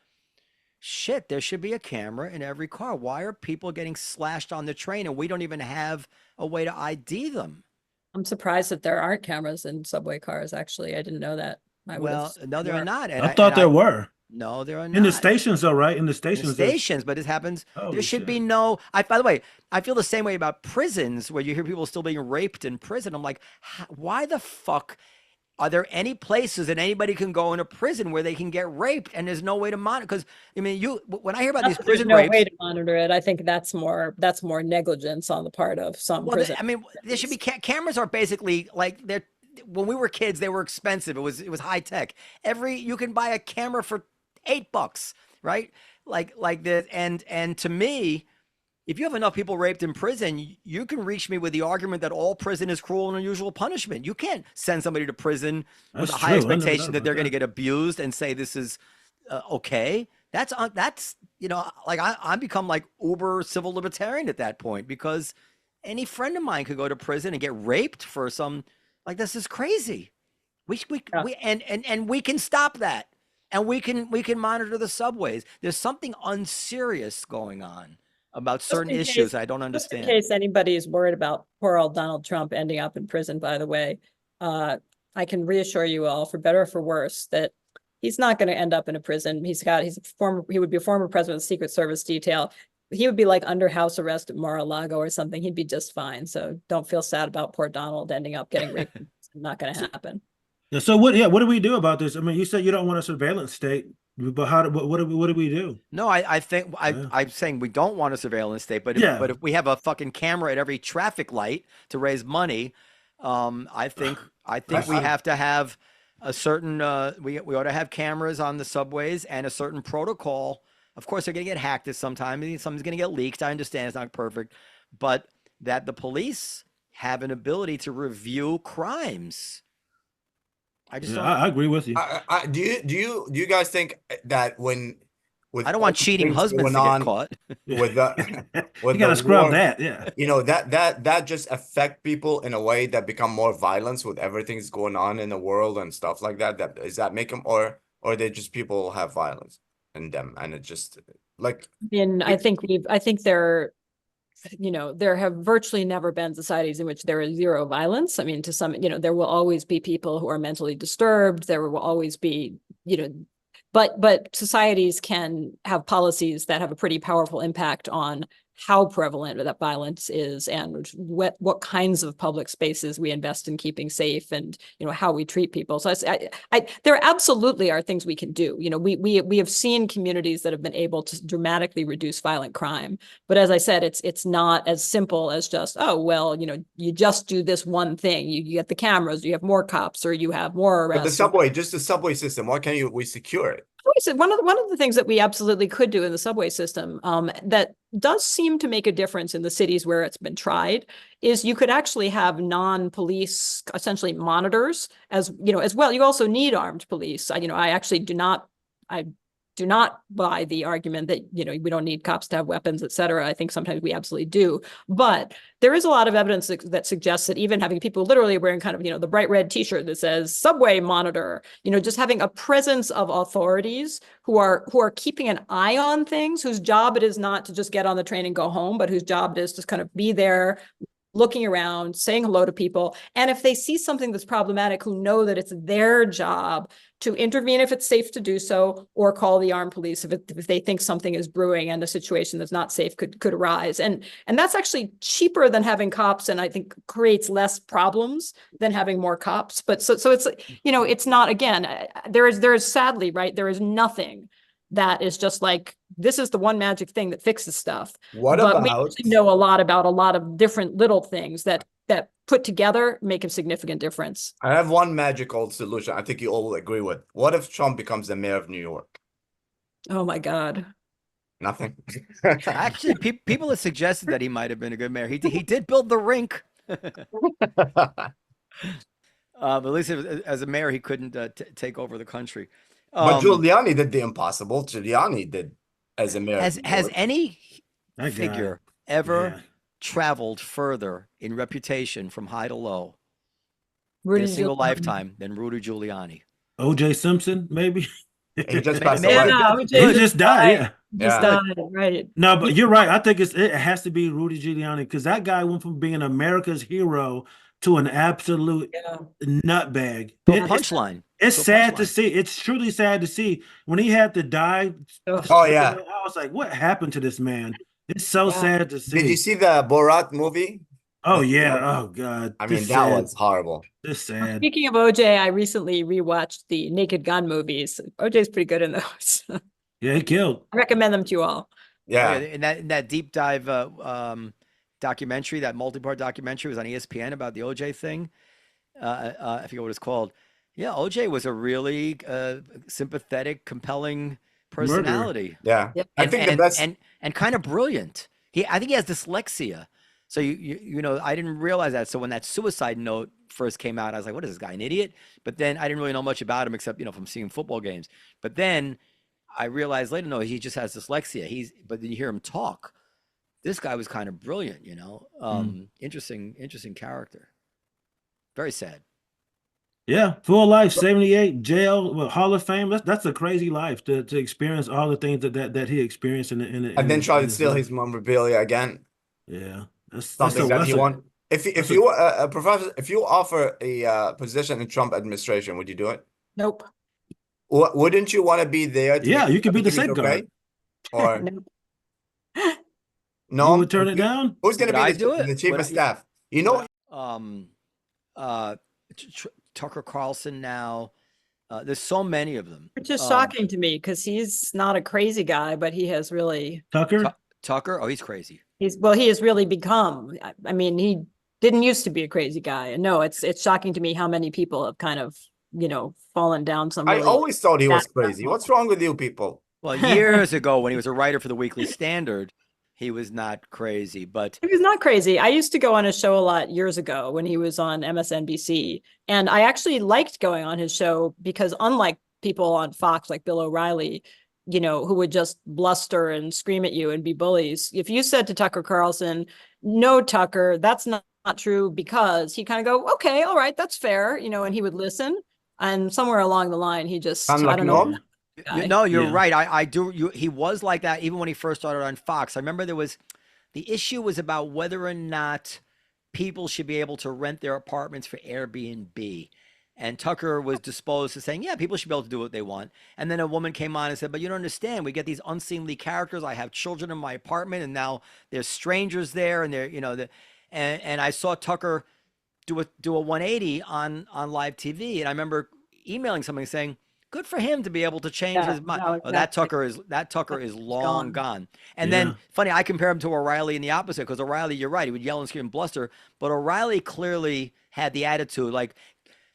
B: shit, there should be a camera in every car. Why are people getting slashed on the train and we don't even have a way to ID them?
D: I'm surprised that there aren't cameras in subway cars. Actually, I didn't know that.
B: Well, no, there are not.
C: I thought there were.
B: No, there are not.
C: In the stations, though, right? In the stations.
B: But it happens.
C: Holy
B: there should
C: shit.
B: be no. By the way, I feel the same way about prisons, where you hear people still being raped in prison. I'm like, why the fuck are there any places that anybody can go in a prison where they can get raped and there's no way to monitor? Because I mean, when I hear about these prison
D: there's no
B: rapes,
D: way to monitor it. I think that's more negligence on the part of some prison.
B: I mean, there should be cameras. Are basically like they're. When we were kids, they were expensive. It was high tech. You can buy a camera for $8, right? Like that. And to me, if you have enough people raped in prison, you can reach me with the argument that all prison is cruel and unusual punishment. You can't send somebody to prison with a high expectation that they're going to get abused and say this is okay. That's you know, like I become like uber civil libertarian at that point, because any friend of mine could go to prison and get raped for some, like, this is crazy. We can stop that. And we can monitor the subways. There's something unserious going on about certain issues I don't understand.
D: Just in case anybody is worried about poor old Donald Trump ending up in prison, by the way, I can reassure you all, for better or for worse, that he's not going to end up in a prison. He would be a former president of the Secret Service detail. He would be like under house arrest at Mar-a-Lago or something. He'd be just fine. So don't feel sad about poor Donald ending up getting raped. It's not going to happen.
C: Yeah. So what do we do about this? I mean, you said you don't want a surveillance state, but what do we do?
B: No, I think I'm saying we don't want a surveillance state, but if we have a fucking camera at every traffic light to raise money, I think we have to have a certain we ought to have cameras on the subways and a certain protocol. Of course, they're going to get hacked at some time. Something's going to get leaked. I understand it's not perfect, but that the police have an ability to review crimes. I just
C: Yeah,
B: don't.
C: I agree with you.
A: Do you guys think that with
B: I don't
A: all
B: want
A: the
B: cheating
A: things
B: husbands
A: going
B: to get
A: on
B: caught.
A: with the
C: You
A: with
C: got
A: the
C: to scrub
A: war,
C: that. Yeah.
A: that just affect people in a way that become more violence with everything's going on in the world and stuff like that? That does that make them, or they just people have violence in them and it just like
D: And I think there have virtually never been societies in which there is zero violence. I mean, there will always be people who are mentally disturbed. There will always be, but societies can have policies that have a pretty powerful impact on how prevalent that violence is and what kinds of public spaces we invest in keeping safe and how we treat people. So there absolutely are things we can do. We have seen communities that have been able to dramatically reduce violent crime, but as I said, it's not as simple as just, oh well, you just do this one thing. You get the cameras, you have more cops, or you have more
A: but
D: arrests.
A: the subway system, why can't we secure it?
D: One of the things that we absolutely could do in the subway system, that does seem to make a difference in the cities where it's been tried, is you could actually have non-police, essentially monitors as well. You also need armed police. I actually do not buy the argument that we don't need cops to have weapons, et cetera. I think sometimes we absolutely do, but there is a lot of evidence that suggests that even having people literally wearing kind of the bright red T-shirt that says subway monitor, just having a presence of authorities who are keeping an eye on things, whose job it is not to just get on the train and go home, but whose job it is to kind of be there, looking around, saying hello to people. And if they see something that's problematic, who know that it's their job to intervene if it's safe to do so, or call the armed police if they think something is brewing and a situation that's not safe could arise. And that's actually cheaper than having cops, and I think creates less problems than having more cops. But so it's, it's not, again, there is sadly, right, there is nothing that is just like, this is the one magic thing that fixes stuff.
A: What
D: But we
A: about
D: actually know a lot about a lot of different little things that put together make a significant difference.
A: I have one magical solution I think you all will agree with. What if Trump becomes the mayor of New York?
D: Oh my God.
A: Nothing.
B: Actually, people have suggested that he might have been a good mayor. He did build the rink. But at least as a mayor, he couldn't take over the country.
A: But Giuliani did the impossible. Giuliani did as a mayor.
B: Has any
C: That
B: figure
C: guy.
B: ever
C: Yeah.
B: traveled further in reputation from high to low
D: Rudy
B: in a single
D: Giuliani.
B: lifetime than Rudy Giuliani?
C: O.J. Simpson, maybe.
A: He just passed
B: Maybe
A: away.
D: Yeah,
B: good.
C: He just died. Yeah.
D: Just
A: Yeah.
D: died, right.
C: No, but you're right. I think it has to be Rudy Giuliani, because that guy went from being America's hero to an absolute nutbag.
B: Punchline.
C: It's sad to see. It's truly sad to see when he had to die.
A: Oh yeah.
C: I was like, what happened to this man? It's so sad to see.
A: Did you see the Borat movie?
C: Oh yeah. Oh God.
A: I mean, that was horrible.
C: It's sad.
D: Speaking of OJ, I recently rewatched the Naked Gun movies. OJ's pretty good in those.
C: Yeah, he killed.
D: I recommend them to you all.
A: Yeah.
B: In that deep dive documentary, that multi-part documentary was on ESPN about the OJ thing. I forget what it's called. Yeah, OJ was a really sympathetic, compelling personality.
A: Yeah.
D: Yep.
A: I think the best
B: and kind of brilliant. I think he has dyslexia. So I didn't realize that. So when that suicide note first came out, I was like, what is this guy, an idiot? But then I didn't really know much about him except, from seeing football games. But then I realized later, no, he just has dyslexia. But then you hear him talk. This guy was kind of brilliant, interesting character. Very sad.
C: Yeah, full life, 78, jail, Hall of Fame. That's a crazy life to experience all the things that he experienced
A: and then try to steal his memorabilia again.
C: Yeah, that's
A: something that he won. If you a professor, if you offer a position in Trump administration, would you do it?
D: Nope.
A: Wouldn't you want to be there?
C: Yeah, you could be the safeguard.
A: Or
C: no, you would turn it down.
A: Who's going to be the chief of staff?
B: Tucker Carlson now. There's so many of them.
D: Which is shocking to me because he's not a crazy guy, but he has really
B: Tucker. Oh, he's crazy.
D: He has really become. I mean, he didn't used to be a crazy guy. And no, it's shocking to me how many people have kind of fallen down some.
A: I always thought he was crazy. What's wrong with you people?
B: Well, years ago when he was a writer for the Weekly Standard, he was not crazy, but
D: he was not crazy. I used to go on his show a lot years ago when he was on MSNBC. And I actually liked going on his show because unlike people on Fox like Bill O'Reilly, who would just bluster and scream at you and be bullies. If you said to Tucker Carlson, no, Tucker, that's not true, because he kind of go, okay, all right, that's fair, and he would listen. And somewhere along the line, he just, I
A: Like
D: don't know.
A: Noam?
B: no, you're right. I do. He was like that even when he first started on Fox. I remember the issue was about whether or not people should be able to rent their apartments for Airbnb. And Tucker was disposed to saying, yeah, people should be able to do what they want. And then a woman came on and said, but you don't understand. We get these unseemly characters. I have children in my apartment, and now there's strangers there, and and I saw Tucker do a 180 on live TV. And I remember emailing somebody saying, good for him to be able to change his mind.
D: No,
B: Oh, that Tucker is long gone. And then funny, I compare him to O'Reilly in the opposite, because O'Reilly, you're right, he would yell and scream and bluster, but O'Reilly clearly had the attitude like,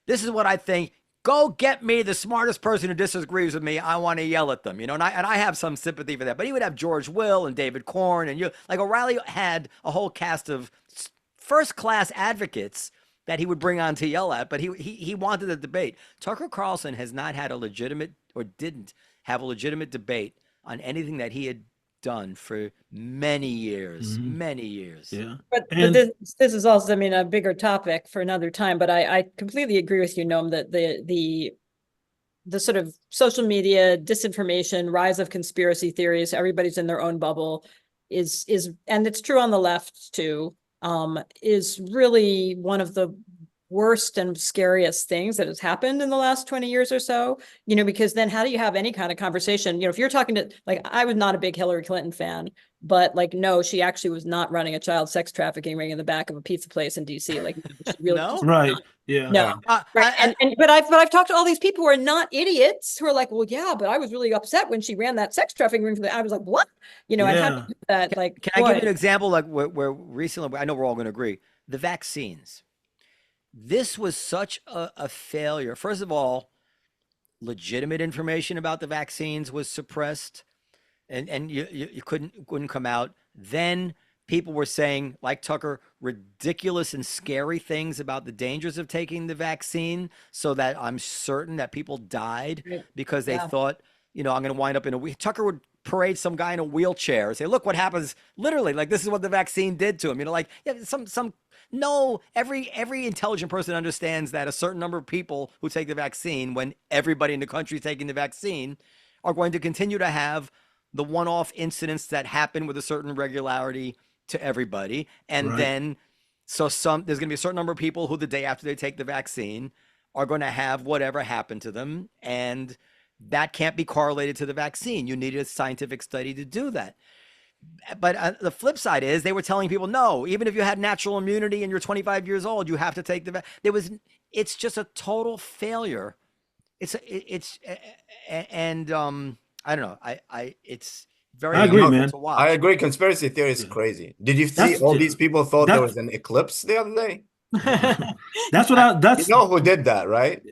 B: this is what I think. Go get me the smartest person who disagrees with me. I want to yell at them, and I have some sympathy for that. But he would have George Will and David Corn, and like O'Reilly had a whole cast of first-class advocates that he would bring on to yell at, but he wanted a debate. Tucker Carlson has not had a legitimate, or didn't have a legitimate debate on anything that he had done for many years, many years.
D: Yeah. But this is also, a bigger topic for another time, but I completely agree with you, Noam, that the sort of social media disinformation, rise of conspiracy theories, everybody's in their own bubble is, and it's true on the left too, is really one of the worst and scariest things that has happened in the last 20 years or so, because then how do you have any kind of conversation? If you're talking to, like, I was not a big Hillary Clinton fan, but like, no, she actually was not running a child sex trafficking ring in the back of a pizza place in DC. Like, she really
B: No?
C: Right. Yeah.
D: No. Right. But I've talked to all these people who are not idiots who are like, well, yeah, but I was really upset when she ran that sex trafficking ring. I was like, what? And how to do that?
B: Can I give you an example? Like where recently, I know we're all going to agree, the vaccines. This was such a failure. First of all, legitimate information about the vaccines was suppressed, and you couldn't come out. Then people were saying, like Tucker, ridiculous and scary things about the dangers of taking the vaccine, so that I'm certain that people died because they thought, I'm going to wind up in a Tucker would parade some guy in a wheelchair and say, look what happens, literally, like, this is what the vaccine did to him. No, every intelligent person understands that a certain number of people who take the vaccine, when everybody in the country is taking the vaccine, are going to continue to have the one-off incidents that happen with a certain regularity to everybody. And then, there's going to be a certain number of people who the day after they take the vaccine are going to have whatever happened to them. And that can't be correlated to the vaccine. You need a scientific study to do that. But the flip side is they were telling people, no, even if you had natural immunity and you're 25 years old, you have to take the vaccine. It's just a total failure. I don't know. It's very.
C: I agree, man.
B: To watch.
A: I agree. Conspiracy theory is crazy. Did you see these people thought there was an eclipse the other day?
C: That's
A: who did that, right?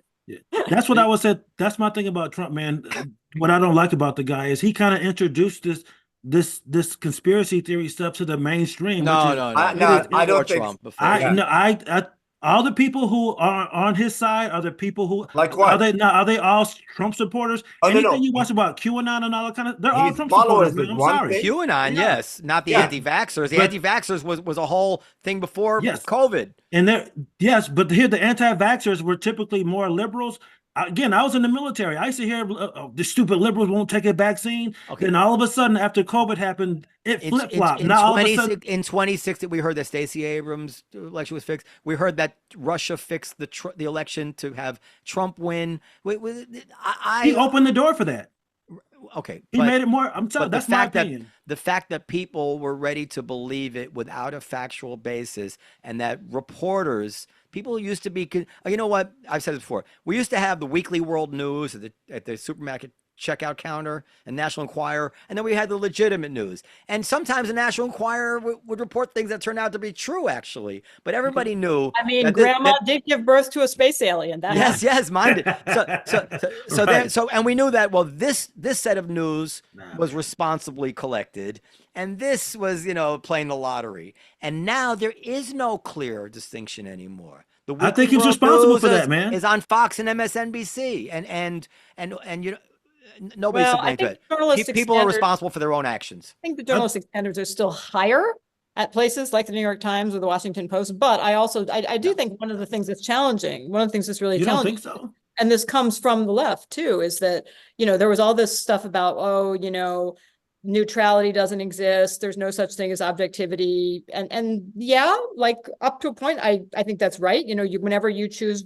C: That's what I was said. That's my thing about Trump, man. What I don't like about the guy is he kind of introduced this conspiracy theory stuff to the mainstream.
B: I don't think
C: Trump all the people who are on his side are the people who
A: like what?
C: Are they all Trump supporters? Anything you watch about QAnon and all that kind of, they're all Trump supporters. Man. I'm sorry.
B: QAnon, yes, not the anti-vaxxers. The anti-vaxxers was a whole thing before COVID.
C: And but here the anti-vaxxers were typically more liberals. Again, I was in the military. I used to hear the stupid liberals won't take a vaccine. Okay. Then all of a sudden, after COVID happened, it flip-flopped. Now all of a sudden,
B: in 2016, we heard that Stacey Abrams' election was fixed. We heard that Russia fixed the election to have Trump win.
C: He opened the door for that.
B: Okay,
C: he made it more. I'm telling you, that's my opinion.
B: The fact that people were ready to believe it without a factual basis, and that people used to be, you know what? I've said this before. We used to have the weekly world news at the supermarket checkout counter and National Enquirer, and then we had the legitimate news. And sometimes the National Enquirer would report things that turned out to be true, actually. But everybody knew.
D: I mean, Grandma did give birth to a space alien.
B: Yes, mine did. And we knew that. Well, this set of news was responsibly collected, and this was, playing the lottery. And now there is no clear distinction anymore.
C: I think he was responsible for that, man.
B: Is on Fox and MSNBC, and nobody's to blame it. People are responsible for their own actions.
D: I think the journalistic standards are still higher at places like the New York Times or the Washington Post, but I do think one of the things that's challenging, one of the things that's really challenging,
C: don't think so?
D: And this comes from the left too, is that there was all this stuff about neutrality doesn't exist. There's no such thing as objectivity. And yeah, like up to a point, I think that's right. Whenever you choose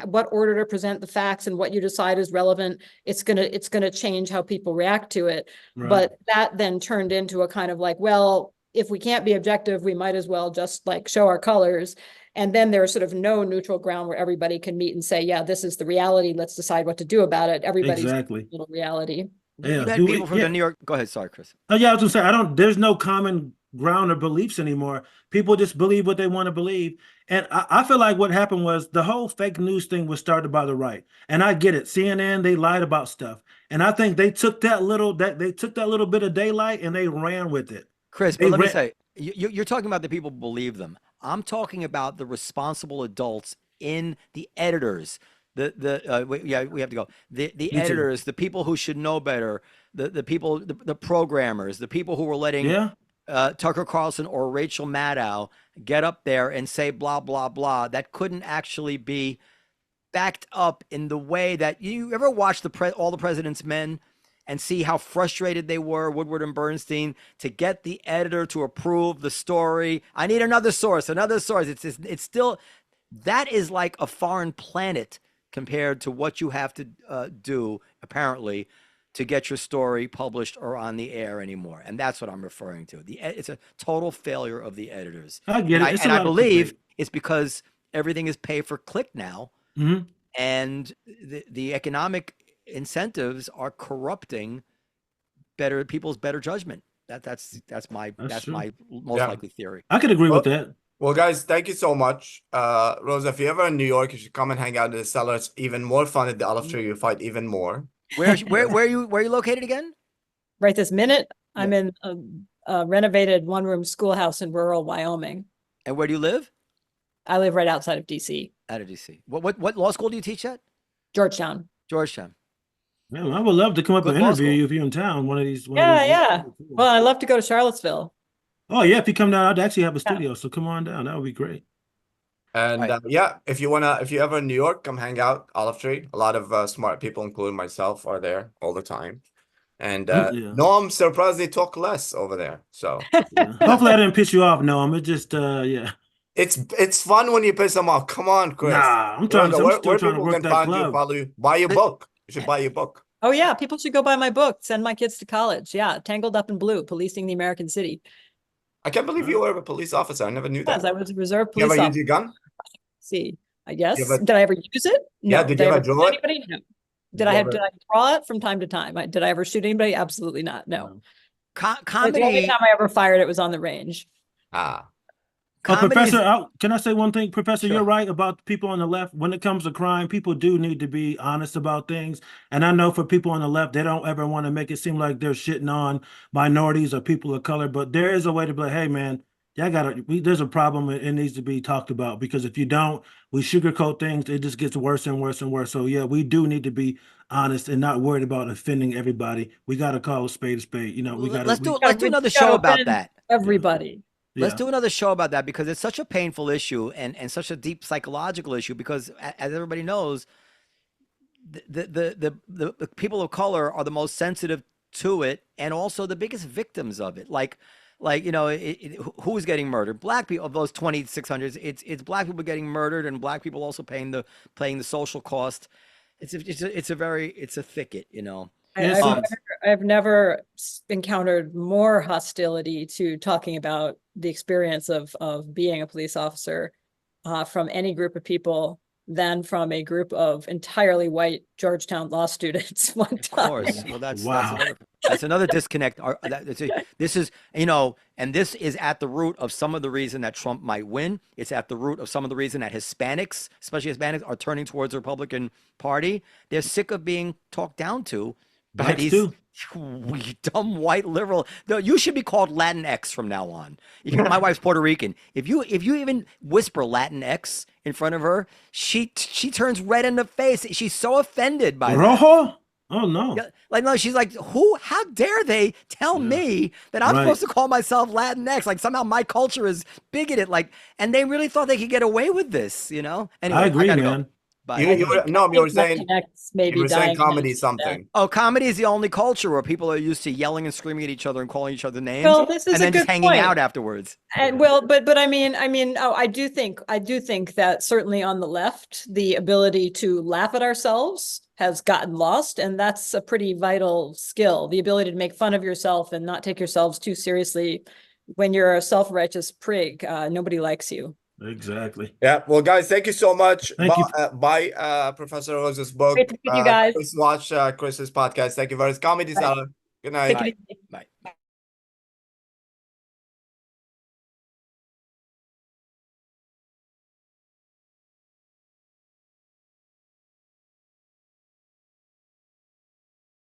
D: what order to present the facts and what you decide is relevant, it's gonna change how people react to it. Right. But that then turned into a kind of like, well, if we can't be objective, we might as well just like show our colors. And then there's sort of no neutral ground where everybody can meet and say, yeah, this is the reality. Let's decide what to do about it. Everybody's little reality.
B: Yeah. You had people from the New York. Go ahead. Sorry, Chris.
C: Yeah, I was gonna say, there's no common ground or beliefs anymore. People just believe what they want to believe. And I feel like what happened was the whole fake news thing was started by the right. And I get it. CNN, they lied about stuff. And I think they took that little bit of daylight and they ran with it.
B: Chris, but let me say, you're talking about the people who believe them. I'm talking about the responsible adults in the editors. We have to go. The editors, the people who should know better, the people, the programmers, the people who were letting Tucker Carlson or Rachel Maddow get up there and say blah blah blah that couldn't actually be backed up in the way that you ever watch All the President's Men and see how frustrated they were, Woodward and Bernstein, to get the editor to approve the story. I need another source. It's still, that is like a foreign planet compared to what you have to do, apparently, to get your story published or on the air anymore. And that's what I'm referring to. It's a total failure of the editors.
C: I get it.
B: And I believe it's because everything is pay for click now. Mm-hmm. And the economic incentives are corrupting people's better judgment. That's my most likely theory.
C: I could agree with that.
A: Well, guys, thank you so much. Rosa, if you're ever in New York, you should come and hang out in the cellar. It's even more fun at the Olive Tree. You fight even more.
B: Where are you located again?
D: Right this minute, I'm in a renovated one-room schoolhouse in rural Wyoming.
B: And where do you live?
D: I live right outside of DC.
B: Out of DC. What law school do you teach at?
D: Georgetown.
C: Man, I would love to come up and interview you if you're in town. One of these.
D: Yeah. Well, I'd love to go to Charlottesville.
C: Oh yeah, if you come down, I'd actually have a studio, so come on down. That would be great.
A: And if you're ever in New York, come hang out, Olive Tree. A lot of smart people, including myself, are there all the time. And Noam surprisingly talk less over there. So
C: hopefully I didn't piss you off, Noam. It just
A: It's fun when you piss them off. Come on, Chris.
C: Nah, I'm still trying to work that club.
A: Buy your book. You should buy your book.
D: Oh yeah, people should go buy my book. Send my kids to college. Yeah, Tangled Up in Blue, Policing the American City.
A: I can't believe you were a police officer. I never knew that.
D: Yes, I was a reserve police officer.
A: You ever use your gun?
D: See, I guess. Did I ever use it? No.
A: Yeah, did you ever draw it?
D: Anybody? No. Did I draw it from time to time? Did I ever shoot anybody? Absolutely not. No.
B: Comedy.
D: The only time I ever fired it was on the range.
C: Professor, can I say one thing? Professor, You're right about people on the left. When it comes to crime, people do need to be honest about things. And I know for people on the left, they don't ever want to make it seem like they're shitting on minorities or people of color. But there is a way to be like, hey, man, there's a problem. It needs to be talked about, because if you don't, we sugarcoat things. It just gets worse and worse and worse. So, yeah, we do need to be honest and not worried about offending everybody. We got to call a spade a spade.
B: Let's do another show about that.
D: Everybody.
B: Let's do another show about that, because it's such a painful issue and such a deep psychological issue, because as everybody knows, the people of color are the most sensitive to it and also the biggest victims of it. Who's getting murdered? Black people. Of those 2,600, it's black people getting murdered, and black people also paying the social cost. It's a thicket,
D: I've never encountered more hostility to talking about the experience of being a police officer from any group of people than from a group of entirely white Georgetown law students one time.
B: Of course. Well, that's another disconnect. This is, and this is at the root of some of the reason that Trump might win. It's at the root of some of the reason that Hispanics, especially Hispanics, are turning towards the Republican Party. They're sick of being talked down to by these dumb white liberal. No, you should be called Latinx from now on. My wife's Puerto Rican. If you even whisper Latinx in front of her, she turns red in the face. She's so offended by that.
C: Oh no!
B: Like no, she's like, who? How dare they tell me that I'm supposed to call myself Latinx? Like somehow my culture is bigoted. Like, and they really thought they could get away with this, Anyway,
C: I agree, man.
B: Go. But
A: you were saying comedy something.
B: Oh, comedy is the only culture where people are used to yelling and screaming at each other and calling each other names,
D: this is
B: and then just hanging out afterwards.
D: And but I mean, I do think that certainly on the left, the ability to laugh at ourselves has gotten lost, and that's a pretty vital skill. The ability to make fun of yourself and not take yourselves too seriously. When you're a self-righteous prig, nobody likes you.
C: Exactly.
A: Yeah. Well, guys, thank you so much.
C: Thank you.
A: Buy Professor Rose's book.
D: Great to meet you guys.
A: Please watch Chris's podcast. Thank you very much. Comedy Cellar. Good night.
B: Bye.